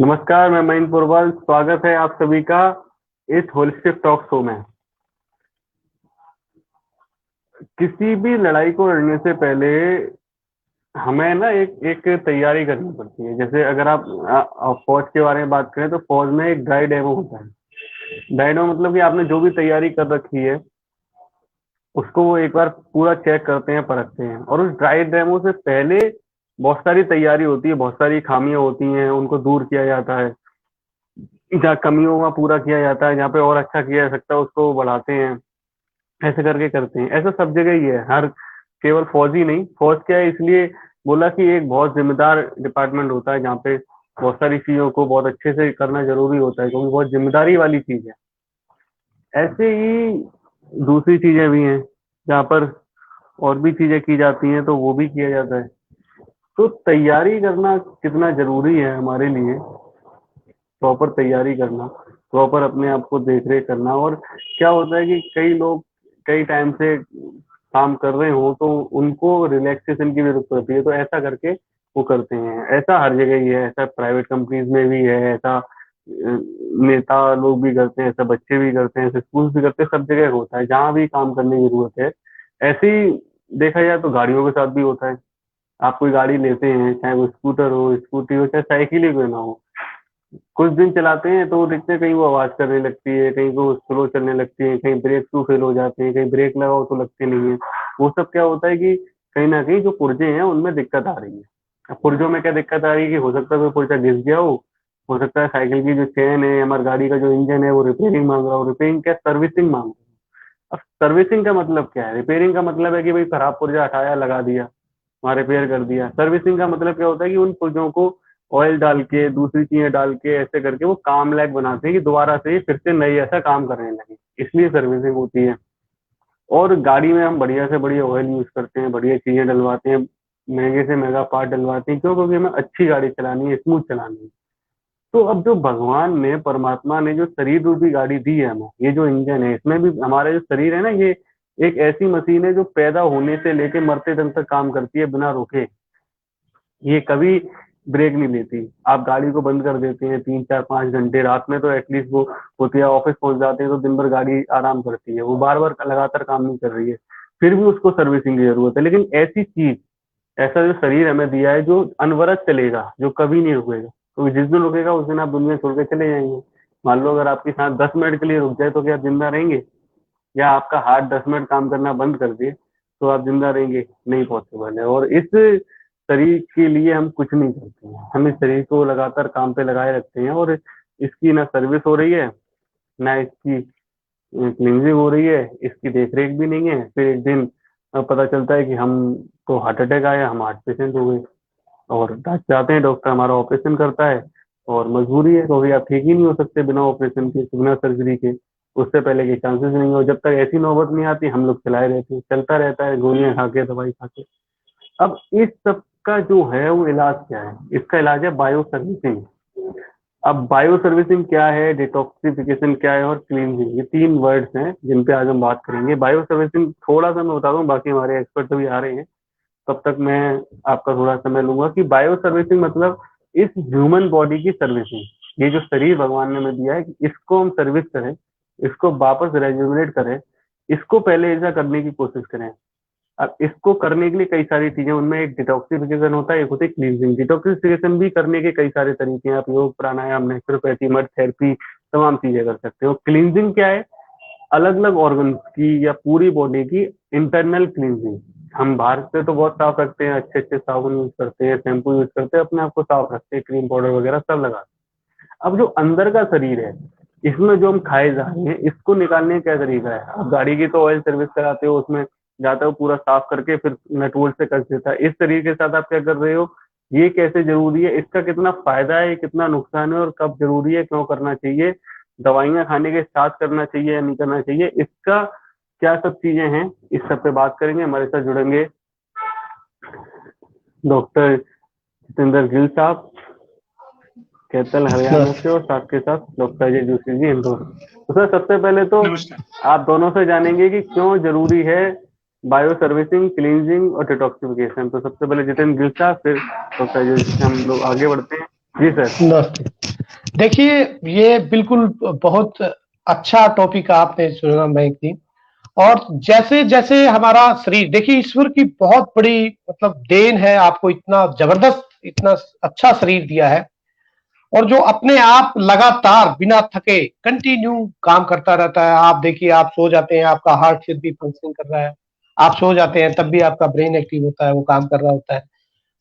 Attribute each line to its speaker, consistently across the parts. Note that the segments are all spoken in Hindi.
Speaker 1: नमस्कार, मैं मयंक पुरवाल। स्वागत है आप सभी का इस होलिस्टिक टॉक शो में। किसी भी लड़ाई को लड़ने से पहले हमें ना एक एक तैयारी करनी पड़ती है। जैसे अगर आप फौज के बारे में बात करें तो फौज में एक ड्राई डेमो होता है। ड्राई डेमो मतलब कि आपने जो भी तैयारी कर रखी है उसको वो एक बार पूरा चेक करते हैं, परखते हैं। और उस ड्राई डेमो से पहले बहुत सारी तैयारी होती है, बहुत सारी खामियां होती हैं, उनको दूर किया जाता है। जहाँ कमियों का पूरा किया जाता है, जहाँ पे और अच्छा किया जा सकता है उसको बढ़ाते हैं। ऐसे करके करते हैं। ऐसा सब जगह ही है, हर केवल फौज ही नहीं। फौज क्या है, इसलिए बोला कि एक बहुत जिम्मेदार डिपार्टमेंट होता है जहाँ पे बहुत सारी चीजों को बहुत अच्छे से करना जरूरी होता है, क्योंकि बहुत जिम्मेदारी वाली चीज है। ऐसे ही दूसरी चीजें भी हैं जहाँ पर और भी चीजें की जाती हैं, तो वो भी किया जाता है। तो तैयारी करना कितना जरूरी है हमारे लिए, प्रॉपर तैयारी करना, प्रॉपर अपने आप को देख रेख करना। और क्या होता है कि कई लोग कई टाइम से काम कर रहे हो तो उनको रिलैक्सेशन की जरूरत पड़ती है, तो ऐसा करके वो करते हैं। ऐसा हर जगह ही है, ऐसा प्राइवेट कंपनीज में भी है, ऐसा नेता लोग भी करते हैं, ऐसा बच्चे भी करते हैं, ऐसे स्कूल भी करते हैं। सब जगह होता है जहाँ भी काम करने की जरूरत है। ऐसे ही देखा जाए तो गाड़ियों के साथ भी होता है। आप कोई गाड़ी लेते हैं, चाहे वो स्कूटर हो, स्कूटी हो, चाहे साइकिल ही क्यों ना हो, कुछ दिन चलाते हैं तो देखते हैं कहीं वो आवाज करने लगती है, कहीं वो स्लो चलने लगती है, कहीं ब्रेक शू फेल हो जाते हैं, कहीं ब्रेक लगाओ तो लगते नहीं है। वो सब क्या होता है कि कहीं ना कहीं जो पुर्जे हैं उनमें दिक्कत आ रही है। अब पुर्जों में क्या दिक्कत आ रही है कि हो सकता है कोई पुर्जा घिस गया हो सकता है साइकिल की जो चेन है, हमारी गाड़ी का जो इंजन है वो रिपेयरिंग मांग रहा हो। रिपेयरिंग क्या, सर्विसिंग मांग रहा हो। अब सर्विसिंग का मतलब क्या है? रिपेयरिंग का मतलब है कि भाई खराब पुर्जा हटाया, लगा दिया, वहाँ रिपेयर कर दिया। सर्विसिंग का मतलब क्या होता है कि उन पुर्जों को ऑयल डाल के, दूसरी चीजें डाल के, ऐसे करके वो काम लायक बनाते हैं कि दोबारा से फिर से नई ऐसा काम करने लगे। इसलिए सर्विसिंग होती है। और गाड़ी में हम बढ़िया से बढ़िया ऑयल यूज करते हैं, बढ़िया चीजें डलवाते हैं, महंगे से महंगा पार्ट डलवाते हैं। क्यों? क्योंकि हमें अच्छी गाड़ी चलानी है, स्मूथ चलानी है। तो अब जो भगवान ने, परमात्मा ने जो शरीर रूपी गाड़ी दी है हमें, ये जो इंजन है, इसमें भी हमारा जो शरीर है ना, ये एक ऐसी मशीन है जो पैदा होने से लेके मरते दम तक काम करती है बिना रुके। ये कभी ब्रेक नहीं लेती। आप गाड़ी को बंद कर देते हैं 3 4 5 घंटे, रात में तो एटलीस्ट वो होती है, ऑफिस पहुंच जाते हैं तो दिन भर गाड़ी आराम करती है, वो बार बार लगातार काम नहीं कर रही है, फिर भी उसको सर्विसिंग की जरूरत है। लेकिन ऐसी चीज, ऐसा जो शरीर हमें दिया है जो अनवरत चलेगा, जो कभी नहीं रुकेगा, तो जिस दिन रुकेगा उस दिन आप दुनिया छोड़ के चले जाएंगे। मान लो अगर आपकी सांस 10 मिनट के लिए रुक जाए तो क्या आप जिंदा रहेंगे? या आपका हार्ट 10 मिनट काम करना बंद कर दे तो आप जिंदा रहेंगे? नहीं पॉसिबल है। और इस शरीर के लिए हम कुछ नहीं करते हैं, हम इस शरीर को लगातार काम पे लगाए रखते हैं। और इसकी ना सर्विस हो रही है, ना इसकी क्लींजिंग हो रही है, इसकी देख रेख भी नहीं है। फिर एक दिन पता चलता है कि हमको हार्ट अटैक आया, हम हार्ट पेशेंट हो गए, और जाते हैं, डॉक्टर हमारा ऑपरेशन करता है। और मजबूरी है, क्योंकि आप ठीक ही नहीं हो सकते बिना ऑपरेशन के, बिना सर्जरी के। उससे पहले के चांसेस नहीं हो। जब तक ऐसी नौबत नहीं आती हम लोग चलाए रहते हैं, चलता रहता है, गोलियां खा के, दवाई खा के। अब इस सब का जो है वो इलाज क्या है? इसका इलाज है बायो सर्विसिंग। अब बायो सर्विसिंग क्या है, डिटॉक्सिफिकेशन क्या है, और क्लींजिंग, ये 3 वर्ड्स हैं जिन पे आज हम बात करेंगे। बायो सर्विसिंग थोड़ा सा मैं बता दूं, बाकी हमारे एक्सपर्ट भी आ रहे हैं, तब तक मैं आपका थोड़ा समय लूंगा। कि बायो सर्विसिंग मतलब इस ह्यूमन बॉडी की सर्विसिंग। ये जो शरीर भगवान ने हमें दिया है, कि इसको हम सर्विस करें, इसको वापस रेजुविनेट करें, इसको पहले ऐसा करने की कोशिश करें। अब इसको करने के लिए कई सारी चीजें, उनमें एक डिटॉक्सिफिकेशन होता है, एक होती है क्लींजिंग। डिटॉक्सिफिकेशन भी करने के कई सारे तरीके हैं, आप योग, प्राणायाम, नेचुरोपैथी, मड थेरेपी, तमाम चीजें कर सकते हो। क्लींजिंग क्या है? अलग अलग ऑर्गन की या पूरी बॉडी की इंटरनल क्लींजिंग। हम बाहर से तो बहुत साफ रखते हैं, अच्छे अच्छे साबुन यूज करते हैं, शैम्पू यूज करते हैं, अपने आप को साफ रखते हैं, क्रीम पाउडर वगैरह सब लगाते हैं। अब जो अंदर का शरीर है, इसमें जो हम खाए जा रहे हैं, इसको निकालने का क्या तरीका है? आप गाड़ी की तो ऑयल सर्विस कराते हो, उसमें जाता है पूरा साफ करके फिर नट बोल्ट से कस देता है। इस तरीके के साथ आप क्या कर रहे हो? ये कैसे जरूरी है, इसका कितना फायदा है, कितना नुकसान है, और कब जरूरी है, क्यों करना चाहिए, दवाइयां खाने के साथ करना चाहिए या नहीं करना चाहिए, इसका क्या सब चीजें हैं, इस सब पे बात करेंगे। हमारे साथ जुड़ेंगे डॉक्टर जितेंद्र गिल साहब, कैथल हरियाणा से, और साथ के साथ डॉक्टर अजय जोशी जी, इंदौर। तो सर, सबसे पहले तो
Speaker 2: नमस्कार।
Speaker 1: आप दोनों से जानेंगे कि क्यों जरूरी है बायो सर्विसिंग, क्लींजिंग और डिटॉक्सिफिकेशन। तो सबसे पहले जितेंद्र गिल साहब, फिर डॉक्टर अजय जोशी से हम लोग आगे बढ़ते हैं। जी सर।
Speaker 2: नमस्ते। देखिए, ये बिल्कुल बहुत अच्छा टॉपिक आपने चुना मयंक जी। और जैसे जैसे हमारा शरीर, देखिए ईश्वर की बहुत बड़ी मतलब देन है, आपको इतना जबरदस्त इतना अच्छा शरीर दिया है, और जो अपने आप लगातार बिना थके कंटिन्यू काम करता रहता है। आप देखिए, आप सो जाते हैं, आपका हार्ट फिर भी फंक्शन कर रहा है, आप सो जाते हैं तब भी आपका ब्रेन एक्टिव होता है, वो काम कर रहा होता है,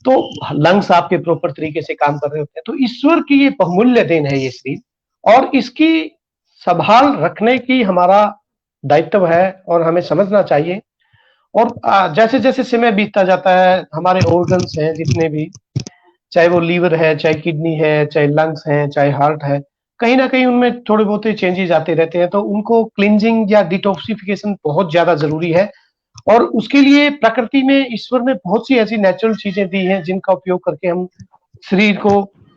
Speaker 2: तो लंग्स आपके प्रॉपर तरीके से काम कर रहे होते हैं। तो ईश्वर की ये बहुमूल्य देन है ये शरीर, और इसकी संभाल रखने की हमारा दायित्व है, और हमें समझना चाहिए। और जैसे जैसे समय बीतता जाता है, हमारे ऑर्गन्स हैं जितने भी, चाहे वो लीवर है, चाहे किडनी है, चाहे लंग्स है, चाहे हार्ट है, कहीं ना कहीं उनमें थोड़े बहुत चेंजेस आते रहते हैं, तो उनको क्लिनजिंग या डिटॉक्सिफिकेशन बहुत ज्यादा जरूरी है। और उसके लिए प्रकृति में ईश्वर ने बहुत सी ऐसी नेचुरल चीजें दी हैं जिनका उपयोग करके हम शरीर को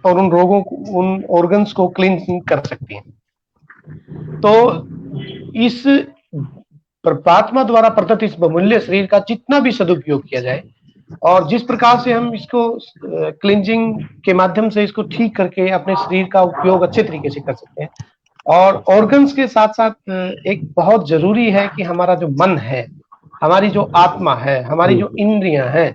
Speaker 2: और उन रोगों को, उन ऑर्गन्स को क्लीन कर सकते हैं। तो इस परमात्मा द्वारा प्रदत्त इस बहुमूल्य शरीर का जितना भी सदुपयोग किया जाए, और जिस प्रकार से हम इसको क्लिनजिंग के माध्यम से इसको ठीक करके अपने शरीर का उपयोग अच्छे तरीके से कर सकते हैं। और ऑर्गन्स के साथ साथ एक बहुत जरूरी है कि हमारा जो मन है, हमारी जो आत्मा है, हमारी जो इंद्रियां हैं,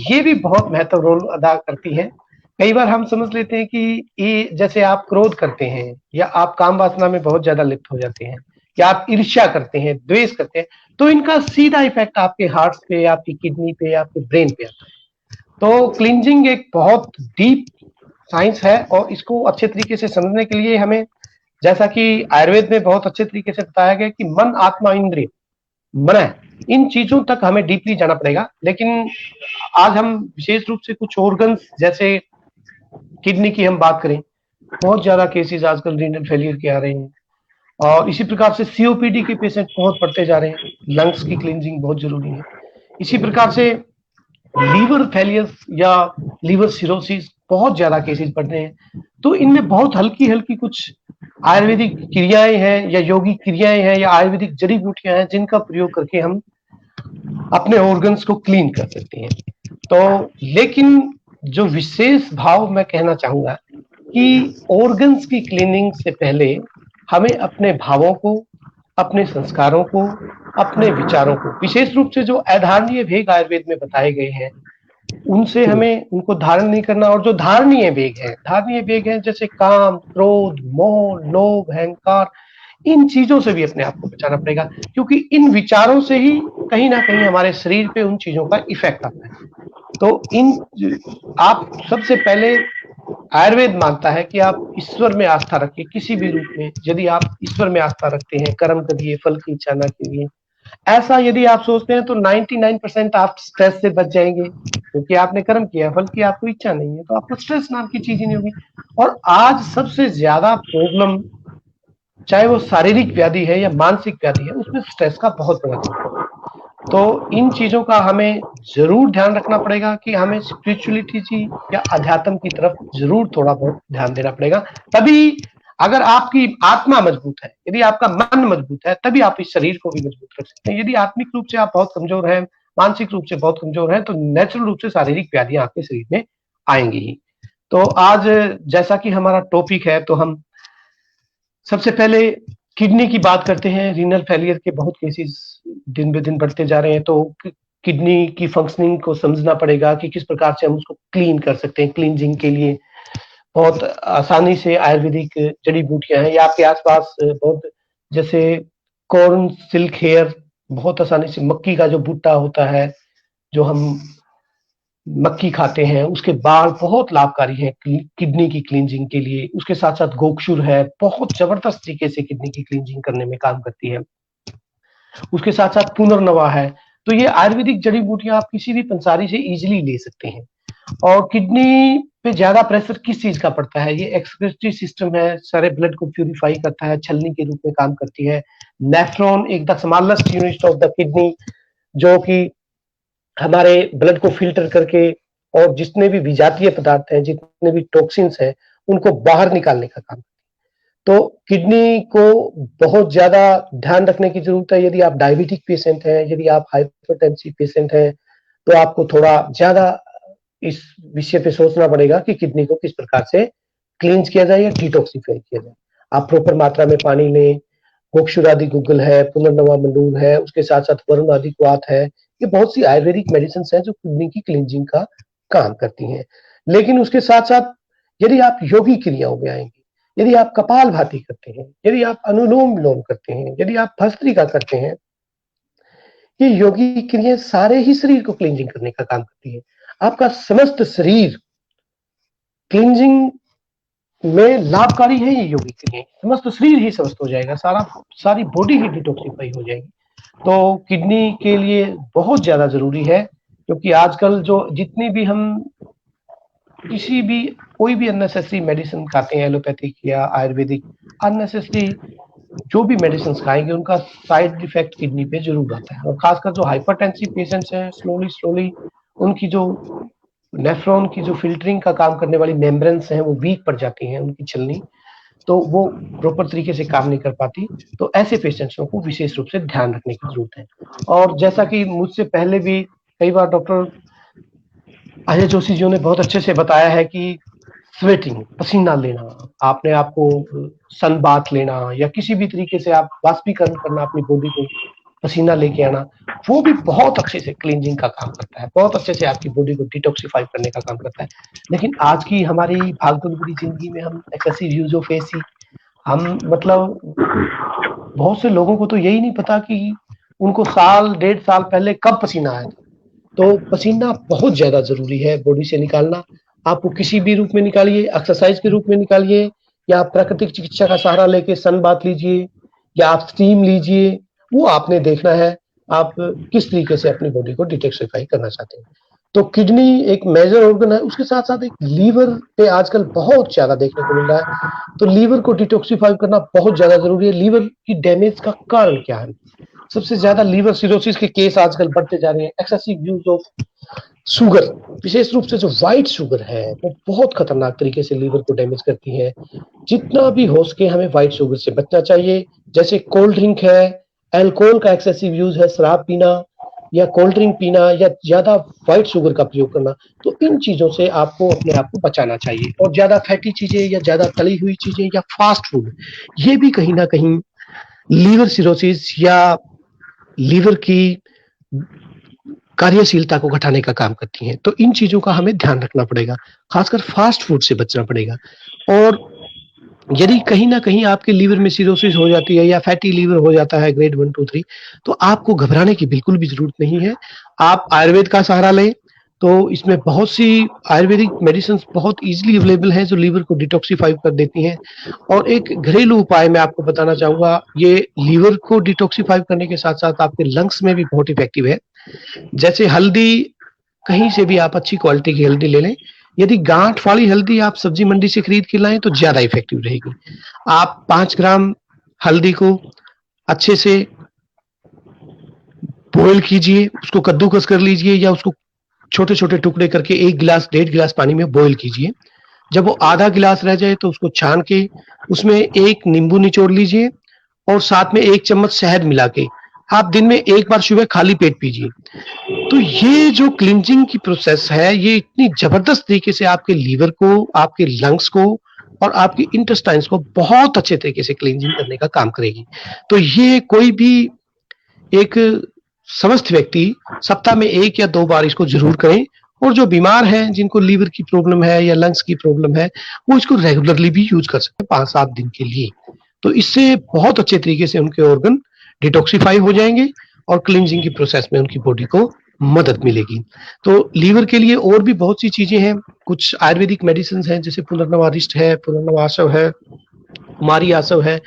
Speaker 2: ये भी बहुत महत्व रोल अदा करती हैं। कई बार हम समझ लेते हैं कि ये, जैसे आप क्रोध करते हैं, या आप काम वासना में बहुत ज्यादा लिप्त हो जाते हैं, या आप ईर्ष्या करते हैं, द्वेष करते हैं, तो इनका सीधा इफेक्ट आपके हार्ट पे, आपकी किडनी पे, आपके ब्रेन पे आता है। तो क्लिनजिंग एक बहुत डीप साइंस है, और इसको अच्छे तरीके से समझने के लिए हमें, जैसा कि आयुर्वेद में बहुत अच्छे तरीके से बताया गया कि मन, आत्मा, इंद्रिय, मन, इन चीजों तक हमें डीपली जाना पड़ेगा। लेकिन आज हम विशेष रूप से कुछ ऑर्गन्स, जैसे किडनी की हम बात करें, बहुत ज्यादा केसेस आजकल रीनल फेलियर के आ रहे हैं, और इसी प्रकार से सीओपीडी के पेशेंट बहुत बढ़ते जा रहे हैं, लंग्स की क्लींजिंग बहुत जरूरी है। इसी प्रकार से लीवर फेलियर या लीवर सिरोसिस बहुत ज्यादा केसेस बढ़ रहे हैं। तो इनमें बहुत हल्की हल्की कुछ आयुर्वेदिक क्रियाएं हैं, या योगिक क्रियाएं हैं, या आयुर्वेदिक जड़ी बूटियां हैं, जिनका प्रयोग करके हम अपने ऑर्गन्स को क्लीन कर सकते हैं। तो लेकिन जो विशेष भाव मैं कहना चाहूंगा कि ऑर्गन्स की क्लीनिंग से पहले हमें अपने भावों को, अपने संस्कारों को, अपने विचारों को, विशेष रूप से जो अधारणीय वेग आयुर्वेद में बताए गए हैं, उनसे हमें उनको धारण नहीं करना। और जो धारणीय वेग है जैसे काम, क्रोध, मोह, लोभ, अहंकार, इन चीजों से भी अपने आप को बचाना पड़ेगा, क्योंकि इन विचारों से ही कहीं ना कहीं हमारे शरीर पे उन चीजों का इफेक्ट आता है। तो इन आप सबसे पहले, आयुर्वेद मानता है कि आप ईश्वर में आस्था रखिए किसी भी रूप में। यदि आप ईश्वर में आस्था रखते हैं, कर्म करिए, फल की इच्छा न कीजिए, ऐसा यदि आप सोचते हैं, तो 99% आप स्ट्रेस से बच जाएंगे, क्योंकि आपने कर्म किया, फल की आपको इच्छा नहीं है, तो आपको स्ट्रेस नाम की चीज ही नहीं होगी। और आज सबसे ज्यादा प्रॉब्लम, चाहे वो शारीरिक व्याधि है या मानसिक व्याधि है, उसमें स्ट्रेस का बहुत बड़ा रोल है। तो इन चीजों का हमें जरूर ध्यान रखना पड़ेगा कि हमें स्पिरिचुअलिटी की या अध्यात्म की तरफ जरूर थोड़ा बहुत ध्यान देना पड़ेगा। तभी, अगर आपकी आत्मा मजबूत है, यदि आपका मन मजबूत है, तभी आप इस शरीर को भी मजबूत रख सकते हैं। यदि आत्मिक रूप से आप बहुत कमजोर हैं, मानसिक रूप से बहुत कमजोर हैं, तो नेचुरल रूप से शारीरिक व्याधियां आपके शरीर में आएंगी ही। तो आज जैसा कि हमारा टॉपिक है, तो हम सबसे पहले किडनी की बात करते हैं। रीनल फेलियर के बहुत केसेस दिन बे दिन बढ़ते जा रहे हैं, तो किडनी की फंक्शनिंग को समझना पड़ेगा कि किस प्रकार से हम उसको क्लीन कर सकते हैं। क्लींजिंग के लिए बहुत आसानी से आयुर्वेदिक जड़ी बूटियां हैं, या आपके आसपास बहुत, जैसे कॉर्न सिल्क हेयर, बहुत आसानी से मक्की का जो भुट्टा होता है, जो हम मक्की खाते हैं, उसके बाल बहुत लाभकारी हैं किडनी की क्लींजिंग के लिए। उसके साथ साथ गोक्षुर है, बहुत जबरदस्त तरीके से किडनी की क्लींजिंग करने में काम करती है। उसके साथ साथ पुनर्नवा है। तो ये आयुर्वेदिक जड़ी बूटियां आप किसी भी पंसारी से इजिली ले सकते हैं। और किडनी पे ज्यादा प्रेशर किस चीज का पड़ता है? ये एक्सक्रीटरी सिस्टम है, सारे ब्लड को प्यूरिफाई करता है, छलनी के रूप में काम करती है। नेफ्रॉन, एक the smallest unit of the kidney, जो कि हमारे ब्लड को फिल्टर करके, और जितने भी विजातीय पदार्थ हैं, जितने भी टॉक्सिन्स हैं, उनको बाहर निकालने का काम। तो किडनी को बहुत ज्यादा ध्यान रखने की जरूरत है। यदि आप डायबिटिक पेशेंट हैं, यदि आप हाइपरटेंसिव पेशेंट हैं, तो आपको थोड़ा ज्यादा इस विषय पे सोचना पड़ेगा कि किडनी को किस प्रकार से क्लींस किया जाए या डिटॉक्सिफाई किया जाए। आप प्रॉपर मात्रा में पानी लें, गोक्षुरादि गुग्गल है, पुनर्नवा मंडूर है, उसके साथ साथ वरुण आदि क्वाथ है। ये बहुत सी आयुर्वेदिक मेडिसिन है जो किडनी की क्लींजिंग का काम करती हैं। लेकिन उसके साथ साथ यदि आप योगी क्रियाओं में आएंगे, यदि आप कपाल भाती करते हैं, यदि आप अनुलोम विलोम करते हैं, यदि आप भस्त्रिका करते हैं, ये योगी क्रियाएं सारे ही शरीर को क्लींजिंग करने का काम करती है। आपका समस्त शरीर क्लींजिंग में लाभकारी है। ये योगी क्रियाएं समस्त शरीर ही स्वस्थ हो जाएगा, सारी बॉडी ही डिटॉक्सिफाई हो जाएगी। तो किडनी के लिए बहुत ज्यादा जरूरी है, क्योंकि आजकल जो जितनी भी हम किसी भी कोई भी अननेसेसरी मेडिसिन खाते हैं, एलोपैथिक या आयुर्वेदिक, अननेसेसरी जो भी मेडिसिन खाएंगे उनका साइड इफेक्ट किडनी पे जरूर आता है। और खासकर जो हाइपरटेंसिव पेशेंट्स हैं, स्लोली उनकी जो नेफ्रॉन की जो फिल्टरिंग का काम करने वाली मेम्ब्रेन्स हैं वो वीक पड़ जाती हैं, उनकी छलनी, तो वो प्रॉपर तरीके से काम नहीं कर पाती। तो ऐसे पेशेंट्सों को विशेष रूप से ध्यान रखने की जरूरत है। और जैसा कि मुझसे पहले भी कई बार डॉक्टर अजय जोशी जी ने बहुत अच्छे से बताया है कि स्वेटिंग, पसीना लेना, आपने आपको सन बाथ लेना या किसी भी तरीके से आप वाष्पीकरण करना अपनी बॉडी को, पसीना लेके आना, वो भी बहुत अच्छे से क्लींजिंग का काम करता है, बहुत अच्छे से आपकी बॉडी को डिटॉक्सिफाई करने का काम करता है। लेकिन आज की हमारी भागदौड़ भरी जिंदगी में हम एक्सेसिव यूज ऑफ एसी, हम मतलब बहुत से लोगों को तो यही नहीं पता कि उनको साल 1.5 साल पहले कब पसीना आया था। तो पसीना बहुत ज्यादा जरूरी है बॉडी से निकालना। आप वो किसी भी रूप में निकालिए, एक्सरसाइज के रूप में निकालिए, या आप प्राकृतिक चिकित्सा का सहारा लेके सन बाथ लीजिए, या आप स्टीम लीजिए, वो आपने देखना है आप किस तरीके से अपनी बॉडी को डिटॉक्सिफाई करना चाहते हैं। तो किडनी एक मेजर ऑर्गन है, उसके साथ साथ एक लीवर पे आजकल बहुत ज्यादा देखने को मिल रहा है। तो लीवर को डिटॉक्सिफाई करना बहुत ज्यादा जरूरी है। लीवर की डैमेज का कारण क्या है? सबसे ज्यादा लीवर सिरोसिस के केस आजकल बढ़ते जा रहे हैं। एक्सेसिव यूज ऑफ शुगर, विशेष रूप से जो व्हाइट शुगर है वो बहुत खतरनाक तरीके से लीवर को डैमेज करती है। जितना भी हो सके हमें व्हाइट शुगर से बचना चाहिए। जैसे कोल्ड ड्रिंक है, अल्कोहल का एक्सेसिव यूज है, शराब पीना या कोल्ड ड्रिंक पीना या ज्यादा व्हाइट शुगर का प्रयोग करना, तो इन चीजों से आपको अपने आप को बचाना चाहिए। और ज्यादा फैटी चीजें या ज्यादा तली हुई चीजें या फास्ट फूड, ये भी कहीं ना कहीं लीवर सिरोसिस या लीवर की कार्यशीलता को घटाने का काम करती हैं। तो इन चीजों का हमें ध्यान रखना पड़ेगा, खासकर फास्ट फूड से बचना पड़ेगा। और यदि कहीं ना कहीं आपके लीवर में सिरोसिस हो जाती है या फैटी लीवर हो जाता है ग्रेड 1, 2, 3, तो आपको घबराने की बिल्कुल भी जरूरत नहीं है। आप आयुर्वेद का सहारा लें, तो इसमें बहुत सी आयुर्वेदिक मेडिसिन बहुत इजीली अवेलेबल है जो लीवर को डिटॉक्सिफाई कर देती हैं। और एक घरेलू उपाय मैं आपको बताना चाहूंगा, ये लीवर को डिटॉक्सिफाई करने के साथ साथ आपके लंग्स में भी बहुत इफेक्टिव है। जैसे हल्दी, कहीं से भी आप अच्छी क्वालिटी की हल्दी ले लें। यदि गांठ वाली हल्दी आप सब्जी मंडी से खरीद के लाएं तो ज्यादा इफेक्टिव रहेगी। आप 5 ग्राम हल्दी को अच्छे से बॉयल कीजिए, उसको कद्दूकस कर लीजिए या उसको छोटे छोटे टुकड़े करके 1 गिलास 1.5 गिलास पानी में बॉयल कीजिए। जब वो आधा गिलास रह जाए तो उसको छान के उसमें 1 नींबू निचोड़ लीजिए और साथ में 1 चम्मच शहद मिला के आप दिन में 1 बार सुबह खाली पेट पीजिए। तो ये जो क्लींजिंग की प्रोसेस है, ये इतनी जबरदस्त तरीके से आपके लीवर को, आपके लंग्स को और आपके इंटेस्टाइन्स को बहुत अच्छे तरीके से क्लींजिंग करने का काम करेगी। तो ये कोई भी एक समस्त व्यक्ति सप्ताह में 1 या 2 बार इसको जरूर करें। और जो बीमार हैं, जिनको लीवर की प्रॉब्लम है या लंग्स की प्रॉब्लम है, वो इसको रेगुलरली भी यूज कर सकते हैं 5-7 दिन के लिए। तो इससे बहुत अच्छे तरीके से उनके ऑर्गन डिटॉक्सिफाई हो जाएंगे और क्लींजिंग की प्रोसेस में उनकी बॉडी को मदद मिलेगी। तो लीवर के लिए और भी बहुत सी चीजें हैं। कुछ आयुर्वेदिक मेडिसिन हैं, जैसे पुनर्नवारिष्ट है, पुनर्नवासव है, कुमारी आसव है,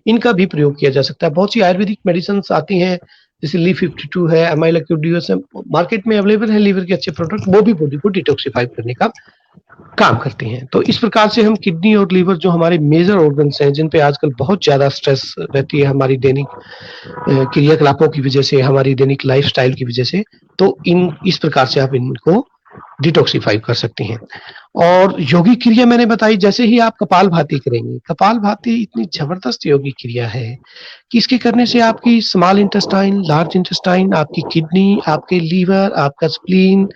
Speaker 2: इनका भी प्रयोग किया जा सकता है। बहुत सी आयुर्वेदिक मेडिसिन आती हैं, जैसे ली 52 है, एमाइलाक्यूडियस है, मार्केट में अवेलेबल है लीवर के अच्छे प्रोडक्ट, वो भी बॉडी को डिटॉक्सिफाई करने का काम करते हैं। तो इस प्रकार से हम किडनी और लीवर, जो हमारे मेजर ऑर्गन्स हैं, जिन पे आजकल बहुत ज्यादा स्ट्रेस रहती है हमारी दैनिक क्रियाकलापों की वजह से, हमारी दैनिक लाइफस्टाइल की वजह से, तो इस प्रकार से आप इनको डिटॉक्सिफाई कर सकती हैं। और योगिक क्रिया मैंने बताई, जैसे ही आप कपालभाति करेंगे, कपालभाति इतनी जबरदस्त योगिक क्रिया है कि इसके करने से आपकी स्मॉल इंटेस्टाइन, लार्ज इंटेस्टाइन, आपकी किडनी, आपके लीवर, आपका स्प्लीन,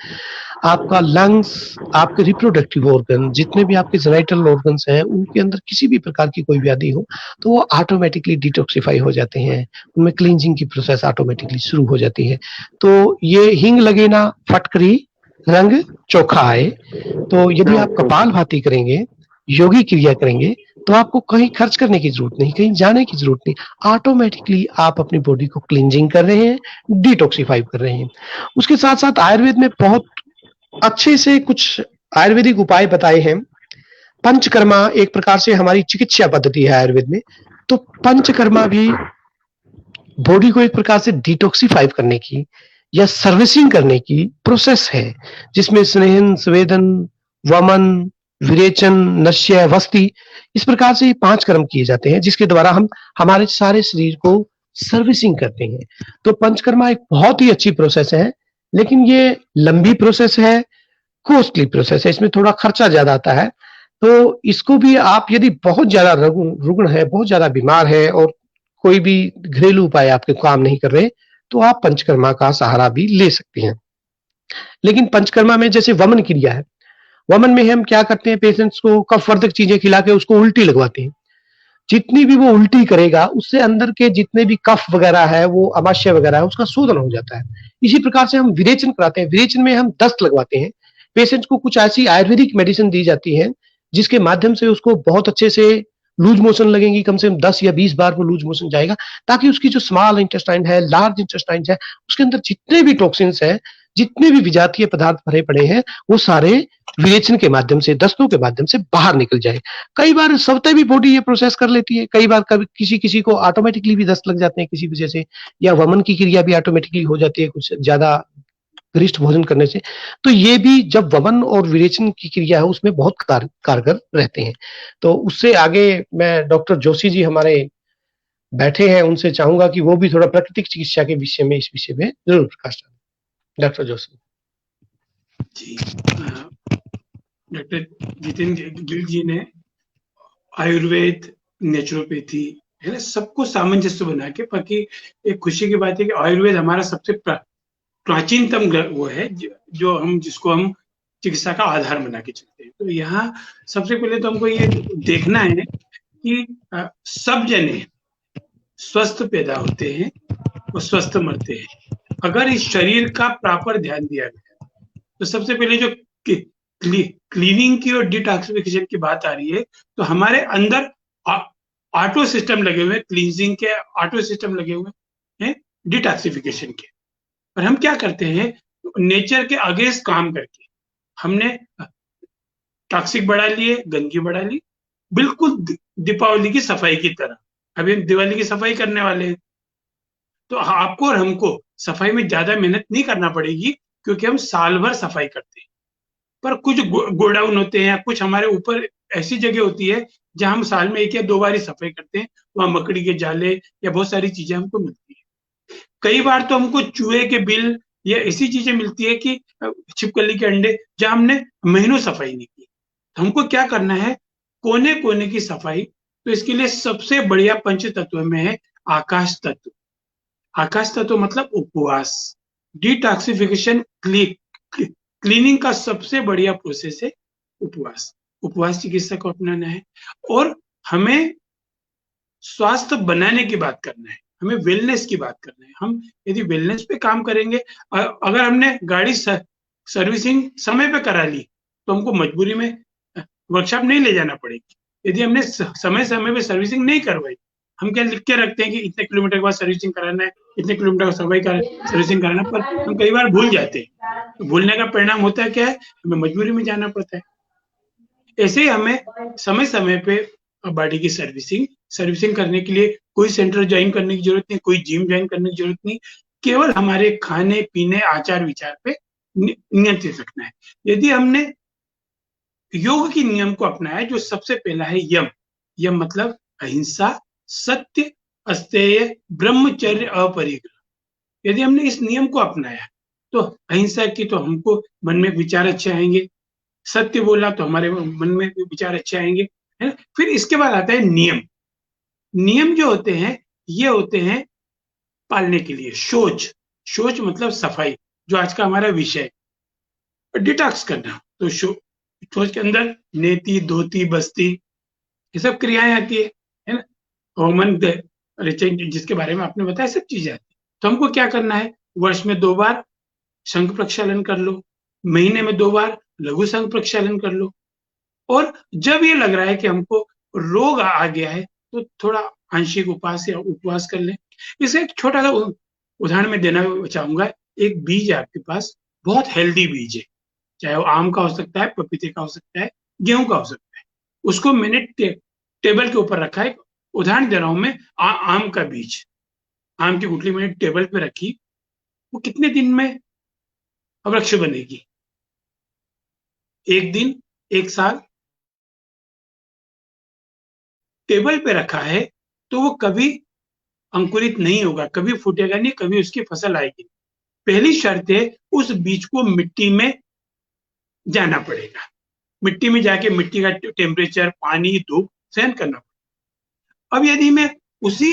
Speaker 2: आपका लंग्स, आपके रिप्रोडक्टिव ऑर्गन, जितने भी आपके जेनिटल ऑर्गन्स हैं, उनके अंदर किसी भी प्रकार की कोई व्याधि हो तो वो ऑटोमेटिकली डिटॉक्सिफाई हो जाते हैं, उनमें क्लींजिंग की प्रोसेस ऑटोमेटिकली शुरू हो जाती है। तो ये हिंग लगे ना फटकरी, रंग चोखा आए। तो यदि आप कपालभाति करेंगे, योगी क्रिया करेंगे, तो आपको कहीं खर्च करने की जरूरत नहीं, कहीं जाने की जरूरत नहीं, ऑटोमेटिकली आप अपनी बॉडी को क्लींजिंग कर रहे हैं, डिटॉक्सिफाई कर रहे हैं। उसके साथ साथ आयुर्वेद में बहुत अच्छे से कुछ आयुर्वेदिक उपाय बताए हैं। पंचकर्मा एक प्रकार से हमारी चिकित्सा पद्धति है आयुर्वेद में। तो पंचकर्मा भी बॉडी को एक प्रकार से डिटॉक्सिफाई करने की या सर्विसिंग करने की प्रोसेस है, जिसमें स्नेहन, स्वेदन, वमन, विरेचन, नश्य, वस्ति, इस प्रकार से 5 कर्म किए जाते हैं, जिसके द्वारा हम हमारे सारे शरीर को सर्विसिंग करते हैं। तो पंचकर्मा एक बहुत ही अच्छी प्रोसेस है, लेकिन ये लंबी प्रोसेस है, कॉस्टली प्रोसेस है, इसमें थोड़ा खर्चा ज्यादा आता है। तो इसको भी आप यदि बहुत ज्यादा रुग्ण है, बहुत ज्यादा बीमार है और कोई भी घरेलू उपाय आपके काम नहीं कर रहे, तो आप पंचकर्मा का सहारा भी ले सकते हैं। लेकिन पंचकर्मा में जैसे वमन क्रिया है, वमन में हम क्या करते हैं, पेशेंट्स को कफवर्धक चीजें खिला के उसको उल्टी लगवाते हैं। जितनी भी वो उल्टी करेगा, उससे अंदर के जितने भी कफ वगैरह है, वो अमाशय वगैरह है, उसका शोधन हो जाता है। इसी प्रकार से हम विरेचन कराते हैं, विरेचन में हम दस्त लगवाते हैं। पेशेंट्स को कुछ ऐसी आयुर्वेदिक मेडिसिन दी जाती है, जिसके माध्यम से उसको बहुत अच्छे से लूज मोशन लगेंगी, कम से कम 10 या 20 बार वो लूज मोशन जाएगा, ताकि उसकी जो स्मॉल इंटेस्टाइन है, लार्ज इंटेस्टाइन है, उसके अंदर जितने भी टॉक्सिन्स है, जितने भी विजातीय पदार्थ भरे पड़े हैं, वो सारे विरेचन के माध्यम से, दस्तों के माध्यम से बाहर निकल जाए। कई बार स्वतः भी बॉडी ये प्रोसेस कर लेती है, कई बार कभी किसी किसी को ऑटोमेटिकली भी दस्त लग जाते हैं किसी वजह से, या वमन की क्रिया भी ऑटोमेटिकली हो जाती है कुछ ज्यादा गरिष्ठ भोजन करने से। तो ये भी जब वमन और विरेचन की क्रिया है, उसमें बहुत कारगर रहते हैं। तो उससे आगे मैं डॉक्टर जोशी जी हमारे बैठे हैं, उनसे चाहूंगा कि वो भी थोड़ा प्राकृतिक चिकित्सा के विषय में, इस विषय में जरूर प्रकाश डालें। डॉक्टर जोशी
Speaker 3: जी। डॉक्टर जितेंद्र गिल जी ने आयुर्वेद, नेचुरोपैथी है ना, सबको सामंजस्य बना के, बाकी एक खुशी की बात है कि आयुर्वेद हमारा सबसे प्राचीनतम वो है जो हम जिसको हम चिकित्सा का आधार बना के चलते हैं। तो यहाँ सबसे पहले तो हमको ये देखना है कि सब जने स्वस्थ पैदा होते हैं और स्वस्थ मरते हैं अगर इस शरीर का प्रॉपर ध्यान दिया गया। तो सबसे पहले जो क्लीनिंग की और डिटॉक्सिफिकेशन की बात आ रही है, तो हमारे अंदर ऑटो सिस्टम लगे हुए हैं, क्लींजिंग के ऑटो सिस्टम लगे हुए हैं, डिटॉक्सिफिकेशन के। और हम क्या करते हैं, नेचर के अगेंस्ट काम करके हमने टॉक्सिक बढ़ा लिए, गंदगी बढ़ा ली, बिल्कुल दीपावली की सफाई की तरह। अभी हम दिवाली की सफाई करने वाले हैं, तो आपको और हमको सफाई में ज्यादा मेहनत नहीं करना पड़ेगी, क्योंकि हम साल भर सफाई करते हैं। पर कुछ गोडाउन होते हैं, कुछ हमारे ऊपर ऐसी जगह होती है जहां हम साल में 1 या 2 बार ही सफाई करते हैं, वहां मकड़ी के जाले या बहुत सारी चीजें हमको मिलती है। कई बार तो हमको चूहे के बिल या ऐसी चीजें मिलती है कि छिपकली के अंडे, जहां हमने महीनों सफाई नहीं की। तो हमको क्या करना है, कोने कोने की सफाई। तो इसके लिए सबसे बढ़िया पंच तत्व में है आकाश तत्व। आकाश तत्व मतलब उपवास। डिटॉक्सिफिकेशन क्लीनिंग का सबसे बढ़िया प्रोसेस है उपवास। उपवास चिकित्सा को अपनाना है और हमें स्वास्थ्य बनाने की बात करना है, हमें वेलनेस की बात करना है। हम यदि वेलनेस पे काम करेंगे, अगर हमने गाड़ी सर्विसिंग समय पे करा ली, तो हमको मजबूरी में वर्कशॉप नहीं ले जाना पड़ेगी। यदि हमने समय समय पे सर्विसिंग नहीं करवाई, हम क्या लिख के रखते हैं कि इतने किलोमीटर के बाद सर्विसिंग कराना है, इतने किलोमीटर का सर्विसिंग कराना, पर हम कई बार भूल जाते हैं। तो भूलने का परिणाम होता है क्या है, हमें मजबूरी में जाना पड़ता है। ऐसे ही हमें समय समय पे बॉडी की सर्विसिंग करने के लिए कोई सेंटर ज्वाइन करने की जरूरत नहीं, कोई जिम ज्वाइन करने की जरूरत नहीं, केवल हमारे खाने पीने आचार विचार पे नियंत्रित रखना है। यदि हमने योग की नियम को अपनाया, जो सबसे पहला है यम। यम मतलब अहिंसा, सत्य, अस्तेय, ब्रह्मचर्य, अपरिग्रह। यदि हमने इस नियम को अपनाया तो अहिंसा की तो हमको मन में विचार अच्छे आएंगे, सत्य बोला तो हमारे मन में विचार अच्छे आएंगे, है ना। फिर इसके बाद आता है नियम। नियम जो होते हैं ये होते हैं पालने के लिए। शौच, शौच मतलब सफाई, जो आज का हमारा विषय है। डिटॉक्स करना, तो शौच के अंदर नेति, धोती, बस्ती, ये सब क्रियाएं आती है ना। होमन, जिसके बारे में आपने बताया, सब चीजें आती है। तो हमको क्या करना है, वर्ष में 2 बार शंख प्रक्षालन कर लो, महीने में 2 बार लघु शंख प्रक्षालन कर लो, और जब ये लग रहा है कि हमको रोग आ गया है तो थोड़ा आंशिक उपवास या उपवास कर लें। इसे एक छोटा सा उदाहरण में देना चाहूंगा। एक बीज है आपके पास, बहुत हेल्दी बीज है, चाहे वो आम का हो सकता है, पपीते का हो सकता है, गेहूं का हो सकता है। उसको मैंने टेबल के ऊपर रखा है। उदाहरण दे रहा हूं मैं, आम का बीज, आम की गुठली मैंने टेबल पे रखी, वो कितने दिन में वृक्ष बनेगी? 1 दिन, 1 साल? टेबल पे रखा है तो वो कभी अंकुरित नहीं होगा, कभी फूटेगा नहीं, कभी उसकी फसल आएगी। पहली शर्त है, उस बीज को मिट्टी में जाना पड़ेगा, मिट्टी में जाके मिट्टी का टेम्परेचर, पानी, धूप सहन करना पड़ेगा। अब यदि मैं उसी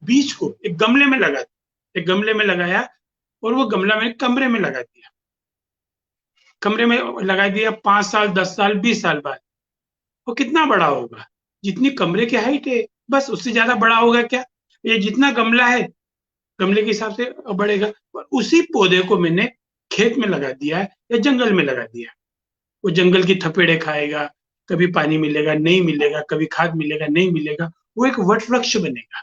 Speaker 3: बीज को एक गमले में लगा, एक गमले में लगाया और वो गमला मैंने कमरे में लगा दिया, कमरे में लगा दिया, 5 साल, 10 साल, 20 साल बाद वो कितना बड़ा होगा? जितनी कमरे की हाइट है बस उससे ज्यादा बड़ा होगा क्या? ये जितना गमला है गमले के हिसाब से बढ़ेगा। और उसी पौधे को मैंने खेत में लगा दिया है या जंगल में लगा दिया, वो जंगल की थपेड़े खाएगा, कभी पानी मिलेगा नहीं मिलेगा, कभी खाद मिलेगा नहीं मिलेगा, वो एक वट वृक्ष बनेगा।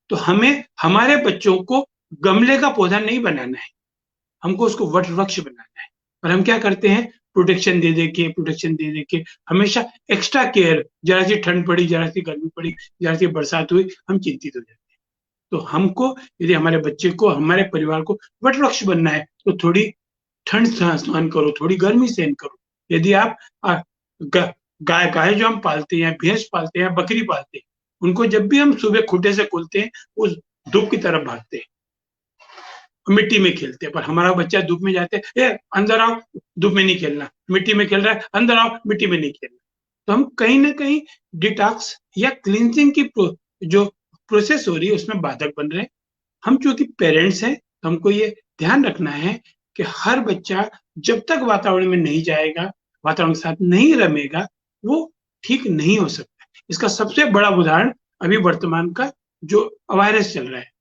Speaker 3: तो हमें हमारे बच्चों को गमले का पौधा नहीं बनाना है, हमको उसको वट वृक्ष बनाना है। और हम क्या करते हैं, प्रोटेक्शन दे दे के हमेशा एक्स्ट्रा केयर, जरा सी ठंड पड़ी, जरा सी गर्मी पड़ी, जरा सी बरसात हुई, हम चिंतित हो जाते हैं। तो हमको यदि हमारे बच्चे को, हमारे परिवार को वट वृक्ष बनना है तो थोड़ी ठंड सहन करो, थोड़ी गर्मी सहन करो। यदि आप गाय जो हम पालते हैं, भैंस पालते हैं, बकरी पालते हैं, उनको जब भी हम सुबह खूंटे से खोलते हैं उस धूप की तरफ भागते हैं, मिट्टी में खेलते हैं। पर हमारा बच्चा धूप में जाते हैं, अंदर आओ, धूप में नहीं खेलना, मिट्टी में खेल रहा है, अंदर आओ, मिट्टी में नहीं खेलना। तो हम कहीं ना कहीं डिटॉक्स या क्लींजिंग की जो प्रोसेस हो रही है उसमें बाधक बन रहे हैं। हम चूंकि पेरेंट्स हैं तो हमको ये ध्यान रखना है कि हर बच्चा जब तक वातावरण में नहीं जाएगा, वातावरण के साथ नहीं रमेगा, वो ठीक नहीं हो सकता। इसका सबसे बड़ा उदाहरण अभी वर्तमान का जो वायरस चल रहा है,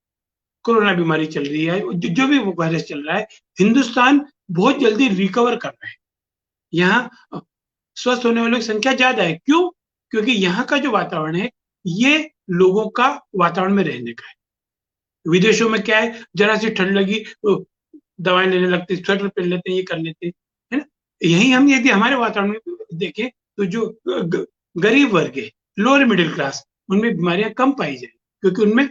Speaker 3: कोरोना बीमारी चल रही है, जो भी वायरस चल रहा है, हिंदुस्तान बहुत जल्दी रिकवर कर रहा है। यहाँ स्वस्थ होने वालों की संख्या ज्यादा है। क्यों? क्योंकि यहाँ का जो वातावरण है ये लोगों का वातावरण में रहने का है। विदेशों में क्या है, जरा सी ठंड लगी दवाएं लेने लगते, स्वेटर पहन लेते हैं, ये कर लेते हैं, है ना। यही हम यदि हमारे वातावरण में देखें तो जो गरीब वर्ग है, लोअर मिडिल क्लास, उनमें बीमारियां कम पाई जाए, क्योंकि उनमें